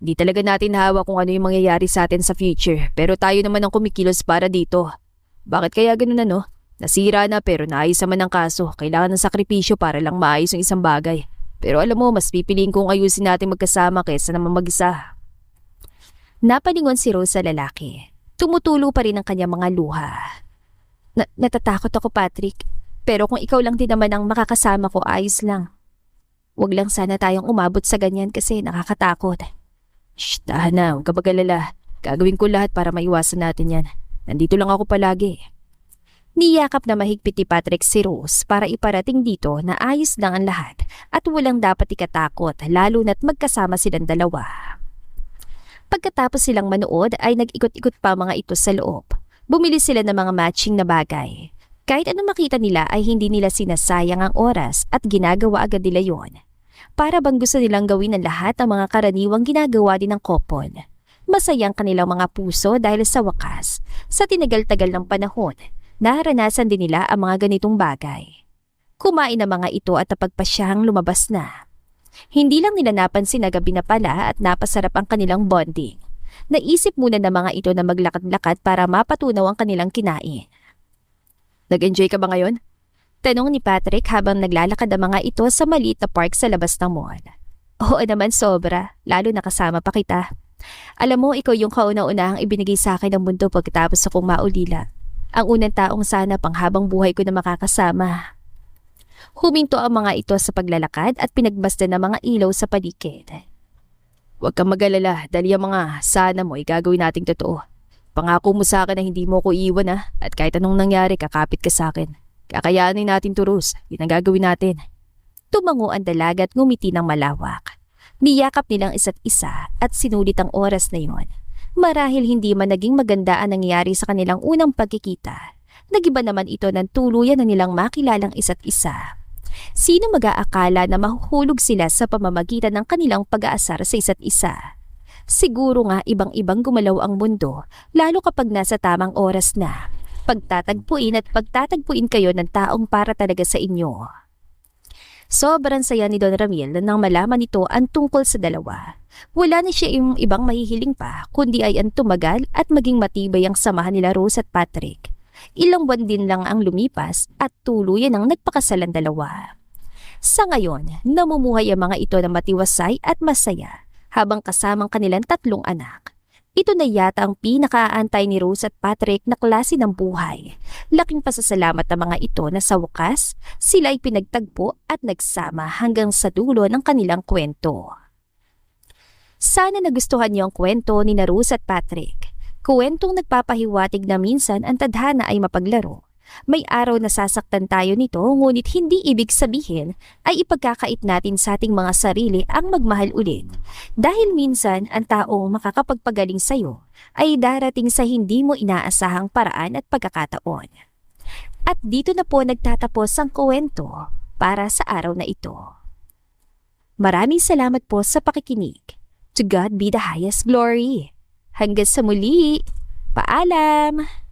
A: Di talaga natin hawak kung ano yung mangyayari sa atin sa future, pero tayo naman ang kumikilos para dito. Bakit kaya ganun ano? Nasira na pero naayos naman ang kaso. Kailangan ng sakripisyo para lang maayos yung isang bagay. Pero alam mo, mas pipiliin kong ayusin natin magkasama kaysa naman mag-isa.
B: Napalingon si Rose sa lalaki. Tumutulo pa rin ang kanyang mga luha. Natatakot ako, Patrick. Pero kung ikaw lang din naman ang makakasama ko, ayos lang. Huwag lang sana tayong umabot sa ganyan kasi nakakatakot.
A: Shh, tahan na. Huwag ka mag-alala. Gagawin ko lahat para maiwasan natin yan. Nandito lang ako palagi.
B: Niyakap na mahigpit ni Patrick si Rose para iparating dito na ayos lang ang lahat at walang dapat ikatakot lalo na't magkasama silang dalawa. Pagkatapos silang manood ay nag-ikot-ikot pa mga ito sa loob. Bumili sila ng mga matching na bagay. Kahit anong makita nila ay hindi nila sinasayang ang oras at ginagawa agad nila yon. Para bang gusto nilang gawin ang lahat ng mga karaniwang ginagawa din ng couple. Masayang kanilang mga puso dahil sa wakas, sa tinagal-tagal ng panahon, naranasan din nila ang mga ganitong bagay. Kumain ang mga ito at napagpasyahang lumabas na. Hindi lang nila napansin na gabi na pala at napasarap ang kanilang bonding. Naisip muna ng mga ito na maglakad-lakad para mapatunaw ang kanilang kinain.
A: Nag-enjoy ka ba ngayon?
B: Tanong ni Patrick habang naglalakad ang mga ito sa maliit na park sa labas ng mall. Oo naman sobra, lalo nakasama pa kita. Alam mo, ikaw yung kauna-unahang ibinigay sa akin ng mundo pagkatapos akong maulila. Ang unang taong sana panghabang buhay ko na makakasama. Huminto ang mga ito sa paglalakad at pinagmasdan ng mga ilaw sa paligid.
A: Huwag kang mag-alala dahil yung mga sana mo ay gagawin nating totoo. Pangako mo sa akin na hindi mo ko iiwan at kahit anong nangyari kakapit ka sa akin. Kakayanin natin to, Rose. Yun ang gagawin natin.
B: Tumango ang dalaga at ngumiti ng malawak. Niyakap nilang isa't isa at sinulit ang oras na yon. Marahil hindi man naging maganda ang nangyari sa kanilang unang pagkikita. Nagiba naman ito ng tuluyan na nilang makilalang isa't isa. Sino mag-aakala na mahuhulog sila sa pamamagitan ng kanilang pag-aasar sa isa't isa? Siguro nga ibang-ibang gumalaw ang mundo, lalo kapag nasa tamang oras na. Pagtatagpuin kayo ng taong para talaga sa inyo. Sobrang saya ni Don Ramil nang malaman nito ang tungkol sa dalawa. Wala na siya yung ibang mahihiling pa, kundi ay ang tumagal at maging matibay ang samahan nila Rose at Patrick. Ilang buwan din lang ang lumipas at tuluyan ang nagpakasalan dalawa. Sa ngayon, namumuhay ang mga ito na matiwasay at masaya habang kasamang kanilang 3 anak. Ito na yata ang pinakaantay ni Rose at Patrick na klase ng buhay. Laking pasasalamat ng mga ito na sa wakas, sila ay pinagtagpo at nagsama hanggang sa dulo ng kanilang kwento. Sana nagustuhan niyo ang kwento ni Rose at Patrick. Kwentong nagpapahiwatig na minsan ang tadhana ay mapaglaro. May araw na sasaktan tayo nito, ngunit hindi ibig sabihin ay ipagkakait natin sa ating mga sarili ang magmahal ulit. Dahil minsan ang taong makakapagpagaling sa'yo ay darating sa hindi mo inaasahang paraan at pagkakataon. At dito na po nagtatapos ang kwento para sa araw na ito. Maraming salamat po sa pakikinig. To God be the highest glory. Hanggang sa muli. Paalam!